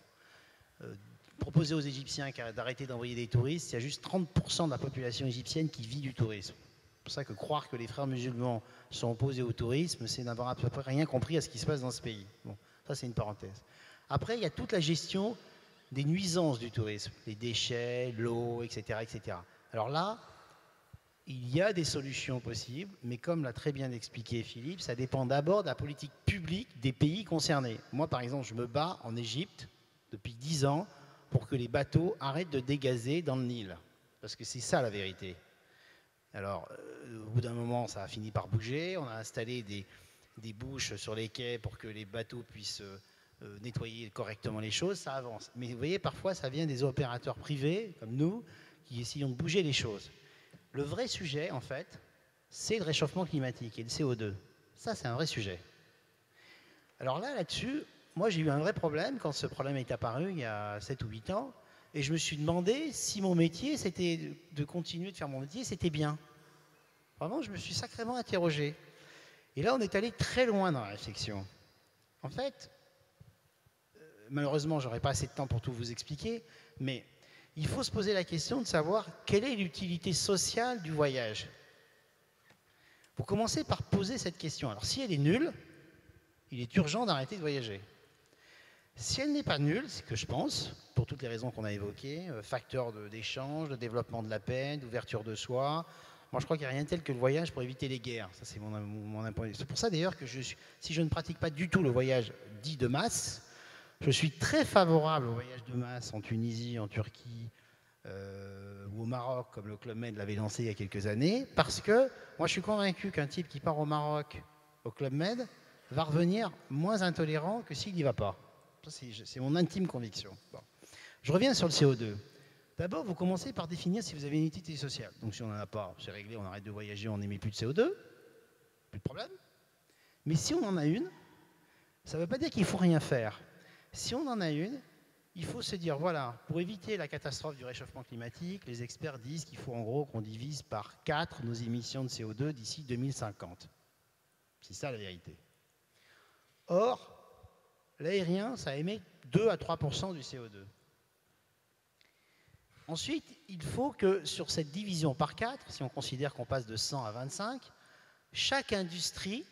Proposer aux Égyptiens d'arrêter d'envoyer des touristes, il y a juste 30% de la population égyptienne qui vit du tourisme. C'est pour ça que croire que les frères musulmans sont opposés au tourisme, c'est n'avoir à peu près rien compris à ce qui se passe dans ce pays. Bon, ça c'est une parenthèse. Après, il y a toute la gestion des nuisances du tourisme, les déchets, l'eau, etc., etc. Alors là, il y a des solutions possibles, mais comme l'a très bien expliqué Philippe, ça dépend d'abord de la politique publique des pays concernés. Moi, par exemple, je me bats en Égypte depuis 10 ans pour que les bateaux arrêtent de dégazer dans le Nil, parce que c'est ça la vérité. Alors, au bout d'un moment, ça a fini par bouger. On a installé des bouches sur les quais pour que les bateaux puissent nettoyer correctement les choses. Ça avance. Mais vous voyez, parfois, ça vient des opérateurs privés, comme nous, qui essayons de bouger les choses. Le vrai sujet, en fait, c'est le réchauffement climatique et le CO2. Ça, c'est un vrai sujet. Alors là-dessus, moi, j'ai eu un vrai problème quand ce problème est apparu il y a 7 ou 8 ans. Et je me suis demandé si mon métier, c'était de continuer de faire mon métier, c'était bien. Vraiment, je me suis sacrément interrogé. Et là, on est allé très loin dans la réflexion. En fait, malheureusement, je n'aurai pas assez de temps pour tout vous expliquer, mais il faut se poser la question de savoir quelle est l'utilité sociale du voyage. Vous commencez par poser cette question. Alors si elle est nulle, il est urgent d'arrêter de voyager. Si elle n'est pas nulle, c'est que je pense, pour toutes les raisons qu'on a évoquées, facteur d'échange, de développement de la paix, d'ouverture de soi, moi je crois qu'il n'y a rien de tel que le voyage pour éviter les guerres. Ça c'est mon impression. C'est pour ça d'ailleurs que si je ne pratique pas du tout le voyage dit de masse, je suis très favorable au voyage de masse en Tunisie, en Turquie ou au Maroc, comme le Club Med l'avait lancé il y a quelques années, parce que moi je suis convaincu qu'un type qui part au Maroc, au Club Med, va revenir moins intolérant que s'il n'y va pas. C'est mon intime conviction. Bon. Je reviens sur le CO2. D'abord, vous commencez par définir si vous avez une utilité sociale. Donc si on n'en a pas, c'est réglé, on arrête de voyager, on n'émet plus de CO2, plus de problème. Mais si on en a une, ça ne veut pas dire qu'il ne faut rien faire. Si on en a une, il faut se dire, voilà, pour éviter la catastrophe du réchauffement climatique, les experts disent qu'il faut en gros qu'on divise par 4 nos émissions de CO2 d'ici 2050. C'est ça la vérité. Or, l'aérien, ça émet 2 à 3% du CO2. Ensuite, il faut que sur cette division par 4, si on considère qu'on passe de 100 à 25, chaque industrie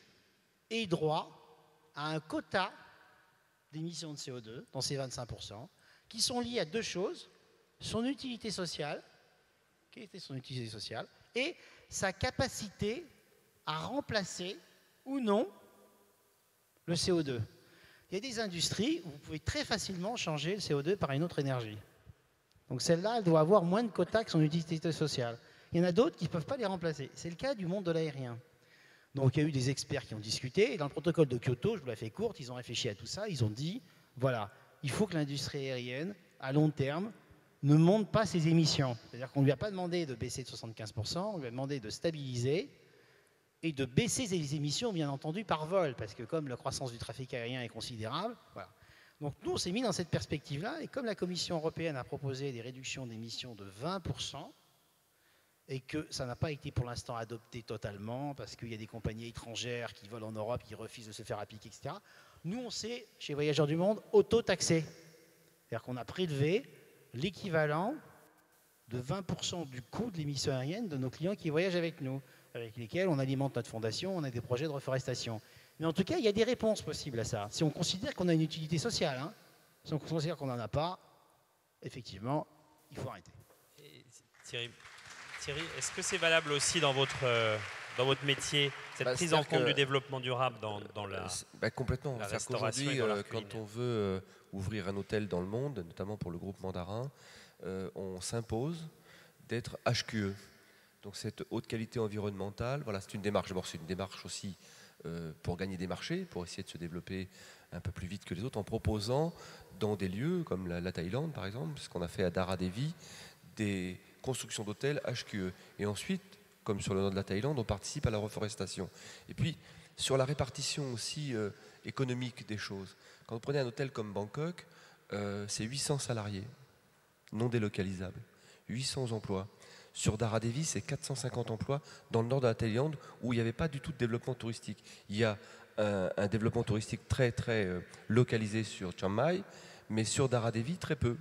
ait droit à un quota d'émissions de CO2, dans ces 25%, qui sont liés à deux choses, son utilité sociale, quelle était son utilité sociale, et sa capacité à remplacer ou non le CO2. Il y a des industries où vous pouvez très facilement changer le CO2 par une autre énergie. Donc celle-là, elle doit avoir moins de quotas que son utilité sociale. Il y en a d'autres qui ne peuvent pas les remplacer. C'est le cas du monde de l'aérien. Donc il y a eu des experts qui ont discuté, et dans le protocole de Kyoto, je vous la fais courte, ils ont réfléchi à tout ça, ils ont dit, voilà, il faut que l'industrie aérienne, à long terme, ne monte pas ses émissions. C'est-à-dire qu'on ne lui a pas demandé de baisser de 75%, on lui a demandé de stabiliser et de baisser ses émissions, bien entendu, par vol, parce que comme la croissance du trafic aérien est considérable, voilà. Donc nous, on s'est mis dans cette perspective-là, et comme la Commission européenne a proposé des réductions d'émissions de 20%, et que ça n'a pas été pour l'instant adopté totalement, parce qu'il y a des compagnies étrangères qui volent en Europe, qui refusent de se faire appliquer, etc. Nous, on s'est, chez Voyageurs du Monde, auto-taxé. C'est-à-dire qu'on a prélevé l'équivalent de 20% du coût de l'émission aérienne de nos clients qui voyagent avec nous, avec lesquels on alimente notre fondation, on a des projets de reforestation. Mais en tout cas, il y a des réponses possibles à ça. Si on considère qu'on a une utilité sociale, hein, si on considère qu'on n'en a pas, effectivement, il faut arrêter. Thierry, est-ce que c'est valable aussi dans votre métier, cette prise en compte du développement durable dans la, complètement. La restauration et aujourd'hui, dans l'art quand on veut ouvrir un hôtel dans le monde, notamment pour le groupe Mandarin, on s'impose d'être HQE. Donc cette haute qualité environnementale, voilà, c'est une démarche. D'abord, c'est une démarche aussi pour gagner des marchés, pour essayer de se développer un peu plus vite que les autres, en proposant dans des lieux comme la Thaïlande, par exemple, ce qu'on a fait à Daradevi, des constructions d'hôtels HQE. Et ensuite, comme sur le nord de la Thaïlande, on participe à la reforestation. Et puis, sur la répartition aussi économique des choses. Quand vous prenez un hôtel comme Bangkok, c'est 800 salariés, non délocalisables, 800 emplois. Sur Daradevi, c'est 450 emplois dans le nord de la Thaïlande où il n'y avait pas du tout de développement touristique. Il y a un développement touristique très localisé sur Chiang Mai, mais sur Daradevi, très peu.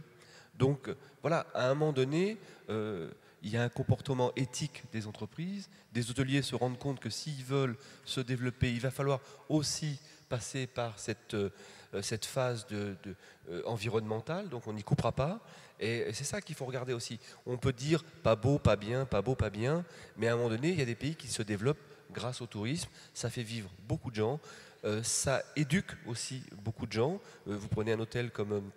Donc voilà, à un moment donné, il y a un comportement éthique des entreprises. Des hôteliers se rendent compte que s'ils veulent se développer, il va falloir aussi passer par cette phase environnementale, donc on n'y coupera pas. Et c'est ça qu'il faut regarder aussi. On peut dire pas beau, pas bien, pas beau, pas bien, mais à un moment donné, il y a des pays qui se développent grâce au tourisme. Ça fait vivre beaucoup de gens, ça éduque aussi beaucoup de gens. Vous prenez un hôtel comme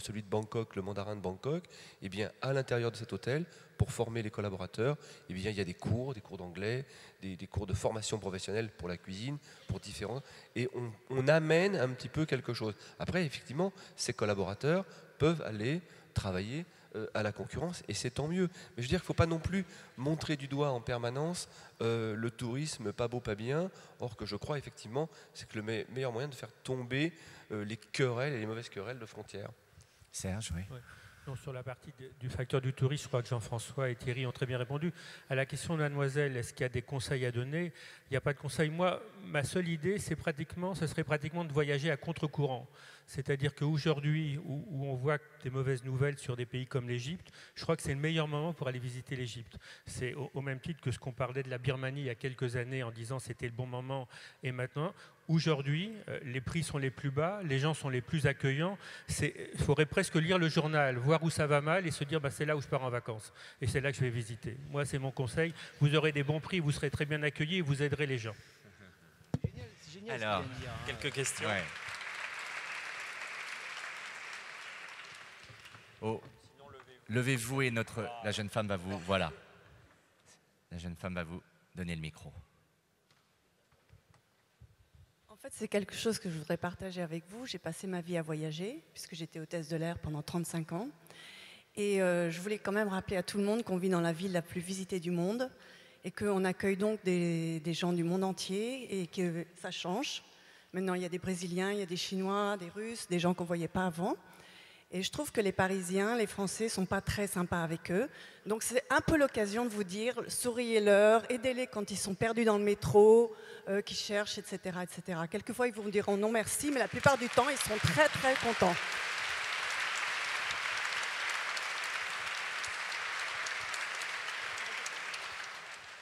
celui de Bangkok, le Mandarin de Bangkok, et bien à l'intérieur de cet hôtel, pour former les collaborateurs, et bien il y a des cours d'anglais, des cours de formation professionnelle pour la cuisine, pour différents, et on amène un petit peu quelque chose. Après, effectivement, ces collaborateurs peuvent aller travailler à la concurrence, et c'est tant mieux. Mais je veux dire qu'il ne faut pas non plus montrer du doigt en permanence le tourisme pas beau, pas bien, or que je crois effectivement, c'est que le meilleur moyen de faire tomber les querelles et les mauvaises querelles de frontières. Serge, oui. Ouais. Non, sur la partie du facteur du tourisme, je crois que Jean-François et Thierry ont très bien répondu. À la question de mademoiselle, est-ce qu'il y a des conseils à donner? Il n'y a pas de conseils. Moi, ma seule idée, ce serait pratiquement de voyager à contre-courant. C'est-à-dire qu'aujourd'hui, où on voit des mauvaises nouvelles sur des pays comme l'Égypte, je crois que c'est le meilleur moment pour aller visiter l'Égypte. C'est au même titre que ce qu'on parlait de la Birmanie il y a quelques années en disant c'était le bon moment et maintenant. Aujourd'hui, les prix sont les plus bas, les gens sont les plus accueillants. Il faudrait presque lire le journal, voir où ça va mal et se dire c'est là où je pars en vacances. Et c'est là que je vais visiter. Moi, c'est mon conseil. Vous aurez des bons prix, vous serez très bien accueillis et vous aiderez les gens. C'est génial. Alors, quelques questions. Ouais. Oh. Levez-vous et la jeune femme va vous... Voilà. La jeune femme va vous donner le micro. En fait, c'est quelque chose que je voudrais partager avec vous. J'ai passé ma vie à voyager, puisque j'étais hôtesse de l'air pendant 35 ans. Et je voulais quand même rappeler à tout le monde qu'on vit dans la ville la plus visitée du monde et qu'on accueille donc des gens du monde entier et que ça change. Maintenant, il y a des Brésiliens, il y a des Chinois, des Russes, des gens qu'on ne voyait pas avant. Et je trouve que les Parisiens, les Français ne sont pas très sympas avec eux. Donc c'est un peu l'occasion de vous dire, souriez-leur, aidez-les quand ils sont perdus dans le métro, qu'ils cherchent, etc., etc. Quelquefois, ils vous diront non merci, mais la plupart du temps, ils sont très, très contents.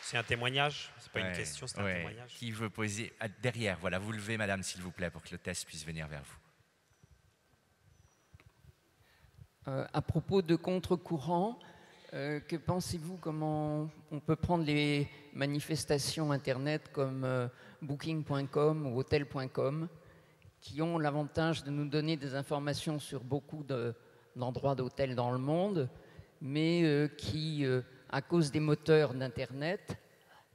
C'est un témoignage, c'est pas une question, c'est un témoignage. Qui veut poser derrière? Voilà, vous levez, madame, s'il vous plaît, pour que l'hôtesse puisse venir vers vous. À propos de contre-courant, que pensez-vous, comment on peut prendre les manifestations Internet comme Booking.com ou Hotel.com qui ont l'avantage de nous donner des informations sur beaucoup d'endroits d'hôtels dans le monde, mais qui, à cause des moteurs d'Internet,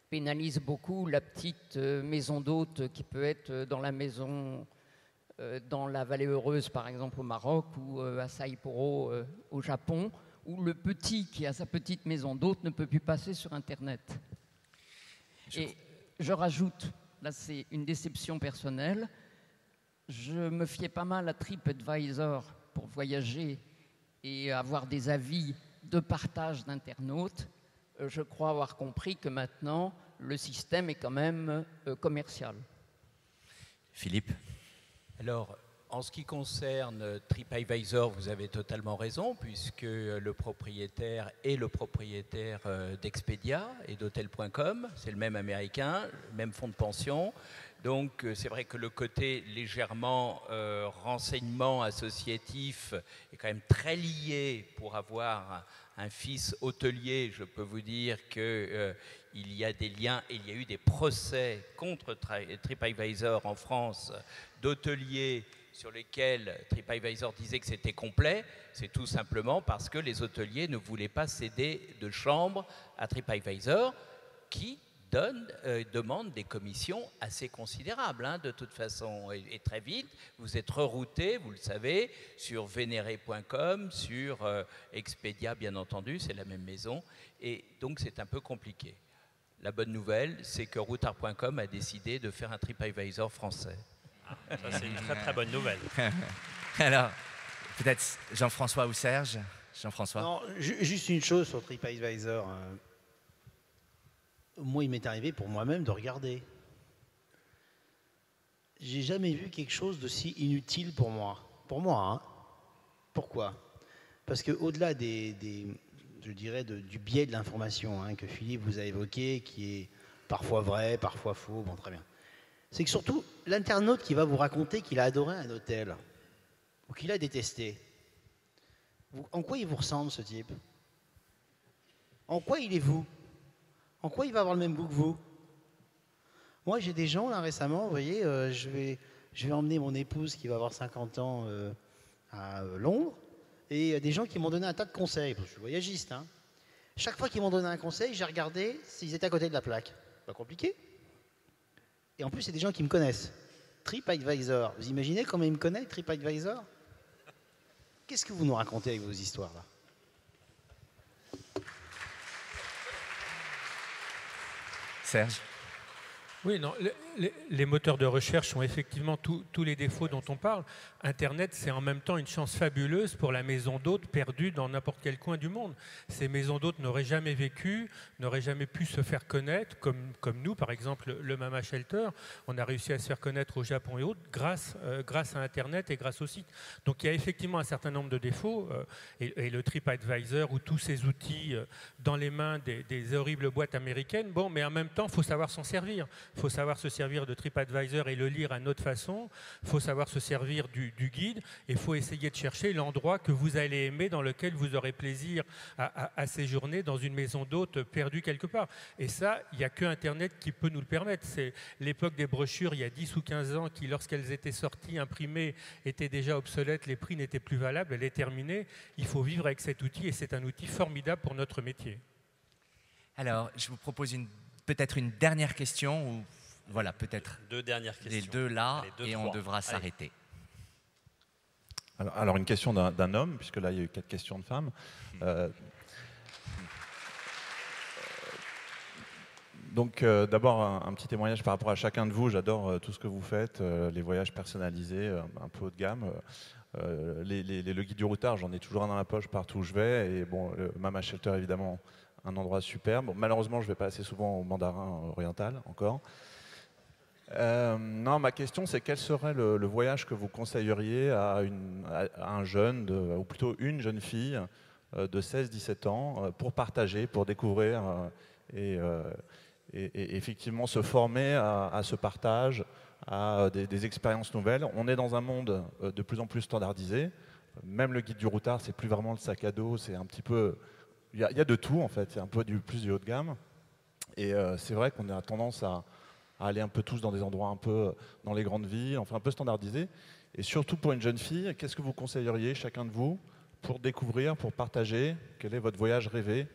pénalisent beaucoup la petite maison d'hôte qui peut être dans la maison... dans la Vallée Heureuse, par exemple, au Maroc, ou à Sapporo, au Japon, où le petit qui a sa petite maison d'hôte ne peut plus passer sur Internet. Et je rajoute, là c'est une déception personnelle, je me fiais pas mal à TripAdvisor pour voyager et avoir des avis de partage d'internautes. Je crois avoir compris que maintenant, le système est quand même commercial. Philippe ? Alors, en ce qui concerne TripAdvisor, vous avez totalement raison, puisque le propriétaire est le propriétaire d'Expedia et d'Hotel.com. C'est le même américain, le même fonds de pension. Donc, c'est vrai que le côté légèrement renseignement associatif est quand même très lié pour avoir un fils hôtelier. Je peux vous dire qu'il y a des liens et il y a eu des procès contre TripAdvisor en France d'hôteliers sur lesquels TripAdvisor disait que c'était complet. C'est tout simplement parce que les hôteliers ne voulaient pas céder de chambre à TripAdvisor qui demande des commissions assez considérables, hein, de toute façon. Et très vite, vous êtes rerouté, vous le savez, sur Venere.com, sur Expedia, bien entendu, c'est la même maison. Et donc, c'est un peu compliqué. La bonne nouvelle, c'est que Routard.com a décidé de faire un TripAdvisor français. Ah, ça, c'est une très très bonne nouvelle. Alors, peut-être Jean-François ou Serge? Jean-François? Non, juste une chose sur TripAdvisor. Moi, il m'est arrivé pour moi-même de regarder. J'ai jamais vu quelque chose d'aussi inutile pour moi. Pour moi, hein. Pourquoi? Parce qu'au-delà je dirais, du biais de l'information, hein, que Philippe vous a évoqué, qui est parfois vrai, parfois faux, bon, très bien. C'est que surtout, l'internaute qui va vous raconter qu'il a adoré un hôtel, ou qu'il a détesté, en quoi il vous ressemble, ce type? En quoi il est vous? En quoi il va avoir le même goût que vous? Moi, j'ai des gens, là, récemment, vous voyez, je vais emmener mon épouse qui va avoir 50 ans à Londres, et des gens qui m'ont donné un tas de conseils, parce que je suis voyagiste, hein. Chaque fois qu'ils m'ont donné un conseil, j'ai regardé s'ils étaient à côté de la plaque. Pas compliqué. Et en plus, c'est des gens qui me connaissent. TripAdvisor, vous imaginez comment ils me connaissent, TripAdvisor? Qu'est-ce que vous nous racontez avec vos histoires, là? Serge? Oui, non, les moteurs de recherche ont effectivement tous les défauts dont on parle. Internet, c'est en même temps une chance fabuleuse pour la maison d'hôte perdue dans n'importe quel coin du monde. Ces maisons d'hôtes n'auraient jamais vécu, n'auraient jamais pu se faire connaître, comme nous, par exemple, le Mama Shelter. On a réussi à se faire connaître au Japon et autres grâce à Internet et grâce au site. Donc il y a effectivement un certain nombre de défauts. Et le TripAdvisor ou tous ces outils dans les mains des horribles boîtes américaines, bon, mais en même temps, il faut savoir s'en servir. Il faut savoir se servir de TripAdvisor et le lire à notre façon. Il faut savoir se servir du guide. Et il faut essayer de chercher l'endroit que vous allez aimer, dans lequel vous aurez plaisir à séjourner dans une maison d'hôte perdue quelque part. Et ça, il n'y a que Internet qui peut nous le permettre. C'est l'époque des brochures, il y a 10 ou 15 ans, qui, lorsqu'elles étaient sorties, imprimées, étaient déjà obsolètes, les prix n'étaient plus valables, elle est terminée. Il faut vivre avec cet outil et c'est un outil formidable pour notre métier. Alors, je vous propose peut-être une dernière question, ou voilà, peut-être 2 dernières questions. Les 2 là, Allez, 2, et 3. on devra Allez. s'arrêter. Alors, une question d'un homme, puisque là, il y a eu 4 questions de femmes. Donc, d'abord, un petit témoignage par rapport à chacun de vous. J'adore tout ce que vous faites, les voyages personnalisés, un peu haut de gamme. Le guide du routard, j'en ai toujours un dans la poche partout où je vais. Et bon, le Mama Shelter, évidemment, un endroit superbe. Bon, malheureusement, je ne vais pas assez souvent au Mandarin oriental, encore. Non, ma question, c'est quel serait le voyage que vous conseilleriez à un jeune, ou plutôt une jeune fille de 16-17 ans, pour partager, pour découvrir et effectivement se former à ce partage, à des expériences nouvelles. On est dans un monde de plus en plus standardisé. Même le guide du routard, c'est plus vraiment le sac à dos, c'est un petit peu... Il y a de tout, en fait, il y a un peu plus du haut de gamme. Et c'est vrai qu'on a tendance à aller un peu tous dans des endroits un peu dans les grandes villes, enfin un peu standardisés. Et surtout pour une jeune fille, qu'est-ce que vous conseilleriez, chacun de vous, pour découvrir, pour partager? Quel est votre voyage rêvé?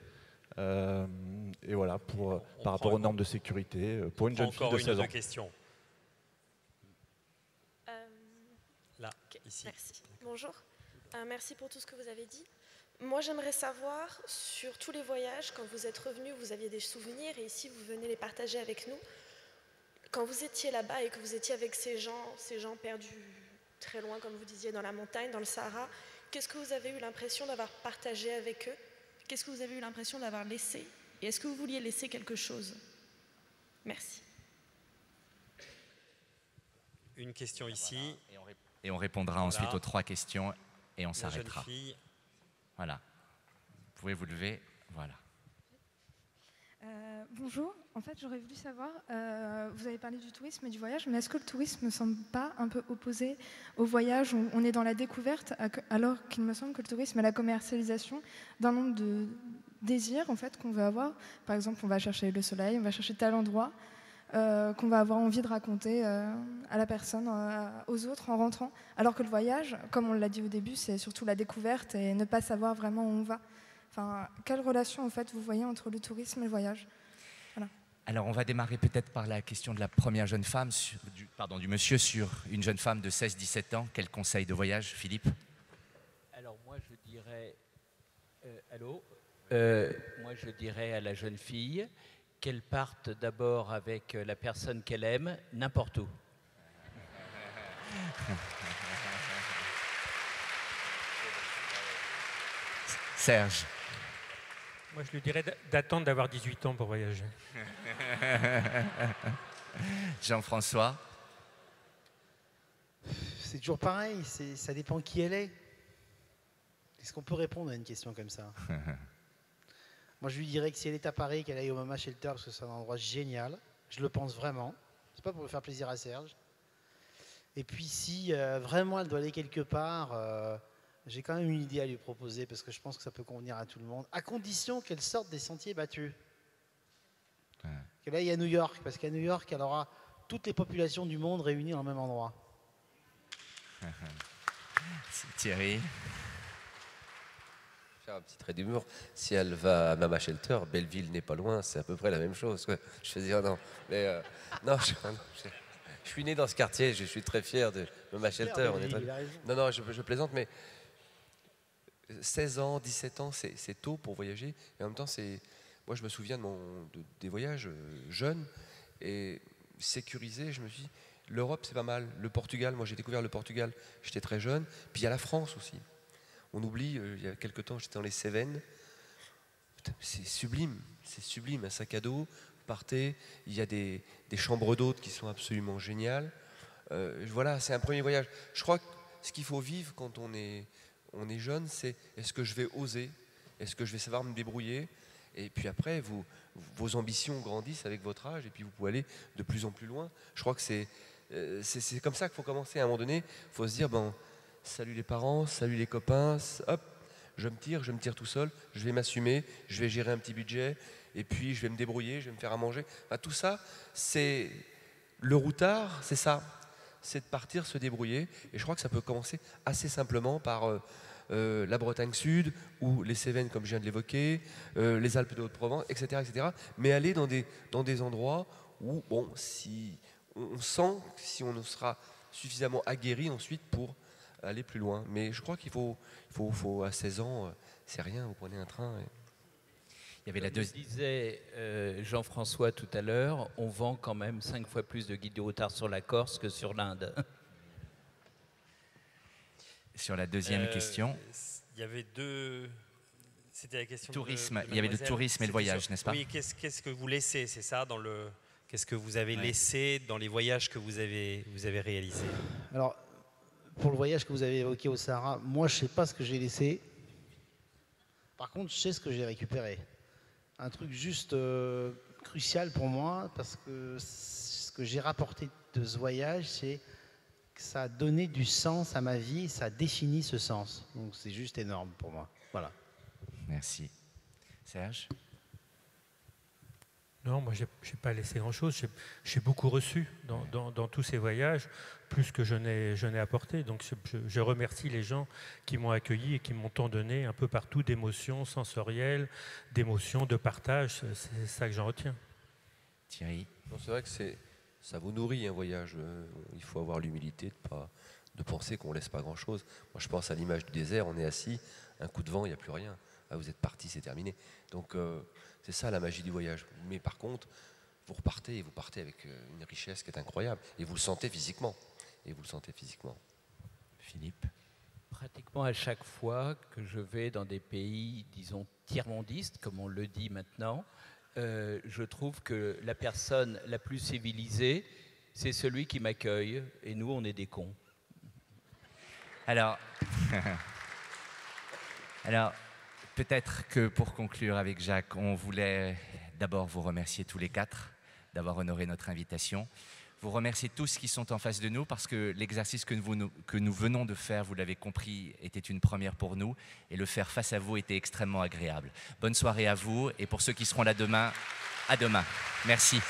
Et voilà, par rapport aux normes de sécurité, pour une jeune fille de 16 ans. Encore une ou 2 questions. Là, ici. Merci. Bonjour. Merci pour tout ce que vous avez dit. Moi, j'aimerais savoir, sur tous les voyages, quand vous êtes revenu, vous aviez des souvenirs, et ici, vous venez les partager avec nous. Quand vous étiez là-bas et que vous étiez avec ces gens perdus très loin, comme vous disiez, dans la montagne, dans le Sahara, qu'est-ce que vous avez eu l'impression d'avoir partagé avec eux? Qu'est-ce que vous avez eu l'impression d'avoir laissé? Et est-ce que vous vouliez laisser quelque chose? Merci. Une question ici. Et on répondra ensuite aux 3 questions et on s'arrêtera. Voilà. Vous pouvez vous lever. Voilà. Bonjour. En fait, j'aurais voulu savoir, vous avez parlé du tourisme et du voyage, mais est-ce que le tourisme ne semble pas un peu opposé au voyage où on est dans la découverte, alors qu'il me semble que le tourisme est la commercialisation d'un nombre de désirs en fait, qu'on veut avoir. Par exemple, on va chercher le soleil, on va chercher tel endroit qu'on va avoir envie de raconter à la personne, aux autres en rentrant. Alors que le voyage, comme on l'a dit au début, c'est surtout la découverte et ne pas savoir vraiment où on va. Enfin, quelle relation en fait, vous voyez entre le tourisme et le voyage? Voilà. Alors, on va démarrer peut-être par la question de la première jeune femme, du monsieur sur une jeune femme de 16-17 ans. Quel conseil de voyage, Philippe? Alors, moi, je dirais... moi, je dirais à la jeune fille qu'elle parte d'abord avec la personne qu'elle aime, n'importe où. Serge. Moi, je lui dirais d'attendre d'avoir 18 ans pour voyager. Jean-François. C'est toujours pareil, ça dépend qui elle est. Est-ce qu'on peut répondre à une question comme ça? Moi, je lui dirais que si elle est à Paris, qu'elle aille au Mama Shelter, parce que c'est un endroit génial. Je le pense vraiment. C'est pas pour me faire plaisir à Serge. Et puis, si vraiment elle doit aller quelque part, j'ai quand même une idée à lui proposer, parce que je pense que ça peut convenir à tout le monde, à condition qu'elle sorte des sentiers battus. Ouais. Qu'elle aille à New York, parce qu'à New York, elle aura toutes les populations du monde réunies dans le même endroit. Thierry. Faire un petit trait d'humour. Si elle va à Mama Shelter, Belleville n'est pas loin, c'est à peu près la même chose. Quoi. Je fais dire non. Mais non, je suis né dans ce quartier, je suis très fier de Mama Shelter. Non, je plaisante, mais 16 ans, 17 ans, c'est tôt pour voyager. Et en même temps, moi, je me souviens des voyages jeunes. Et sécurisé, je me suis dit, l'Europe c'est pas mal. Le Portugal, moi j'ai découvert le Portugal, j'étais très jeune. Puis il y a la France aussi. On oublie, il y a quelques temps j'étais dans les Cévennes. C'est sublime, un sac à dos. Vous partez, il y a des chambres d'hôtes qui sont absolument géniales. Voilà, c'est un premier voyage. Je crois que ce qu'il faut vivre quand on est jeune, c'est est-ce que je vais oser? Est-ce que je vais savoir me débrouiller? Et puis après, vos ambitions grandissent avec votre âge et puis vous pouvez aller de plus en plus loin. Je crois que c'est comme ça qu'il faut commencer. À un moment donné, il faut se dire, bon, salut les parents, salut les copains, hop, je me tire tout seul, je vais m'assumer, je vais gérer un petit budget et puis je vais me débrouiller, je vais me faire à manger. Enfin, tout ça, c'est le routard, c'est ça. C'est de partir, se débrouiller. Et je crois que ça peut commencer assez simplement par la Bretagne Sud ou les Cévennes, comme je viens de l'évoquer, les Alpes de Haute-Provence, etc., etc. Mais aller dans des endroits où, bon, si on sent si on sera suffisamment aguerri ensuite pour aller plus loin. Mais je crois qu'il faut à 16 ans, c'est rien, vous prenez un train. Il y avait Comme disait Jean-François tout à l'heure, on vend quand même 5 fois plus de guides du routard sur la Corse que sur l'Inde. Sur la deuxième question. Il y avait deux... C'était la question tourisme. de il y avait le tourisme et le voyage, n'est-ce pas? Oui, qu'est-ce que vous laissez, c'est ça, dans le... Qu'est-ce que vous avez laissé dans les voyages que vous avez réalisés? Alors, pour le voyage que vous avez évoqué au Sahara, moi, je ne sais pas ce que j'ai laissé. Par contre, je sais ce que j'ai récupéré. Un truc juste crucial pour moi, parce que ce que j'ai rapporté de ce voyage, c'est que ça a donné du sens à ma vie, ça a défini ce sens. Donc c'est juste énorme pour moi. Voilà. Merci. Serge? Non, moi, je n'ai pas laissé grand-chose. J'ai beaucoup reçu dans tous ces voyages, plus que je n'ai apporté. Donc, je remercie les gens qui m'ont accueilli et qui m'ont tant donné un peu partout d'émotions sensorielles, d'émotions, de partage. C'est ça que j'en retiens. Thierry? C'est vrai que ça vous nourrit un voyage. Il faut avoir l'humilité de penser qu'on ne laisse pas grand-chose. Moi, je pense à l'image du désert. On est assis, un coup de vent, il n'y a plus rien. Ah, vous êtes parti, c'est terminé. Donc, c'est ça la magie du voyage. Mais par contre, vous repartez avec une richesse qui est incroyable. Et vous le sentez physiquement. Philippe? Pratiquement à chaque fois que je vais dans des pays, disons, tiers-mondistes, comme on le dit maintenant, je trouve que la personne la plus civilisée, c'est celui qui m'accueille. Et nous, on est des cons. Alors peut-être que pour conclure avec Jacques, on voulait d'abord vous remercier tous les quatre d'avoir honoré notre invitation. Vous remercier tous qui sont en face de nous parce que l'exercice que nous venons de faire, vous l'avez compris, était une première pour nous et le faire face à vous était extrêmement agréable. Bonne soirée à vous et pour ceux qui seront là demain, à demain. Merci.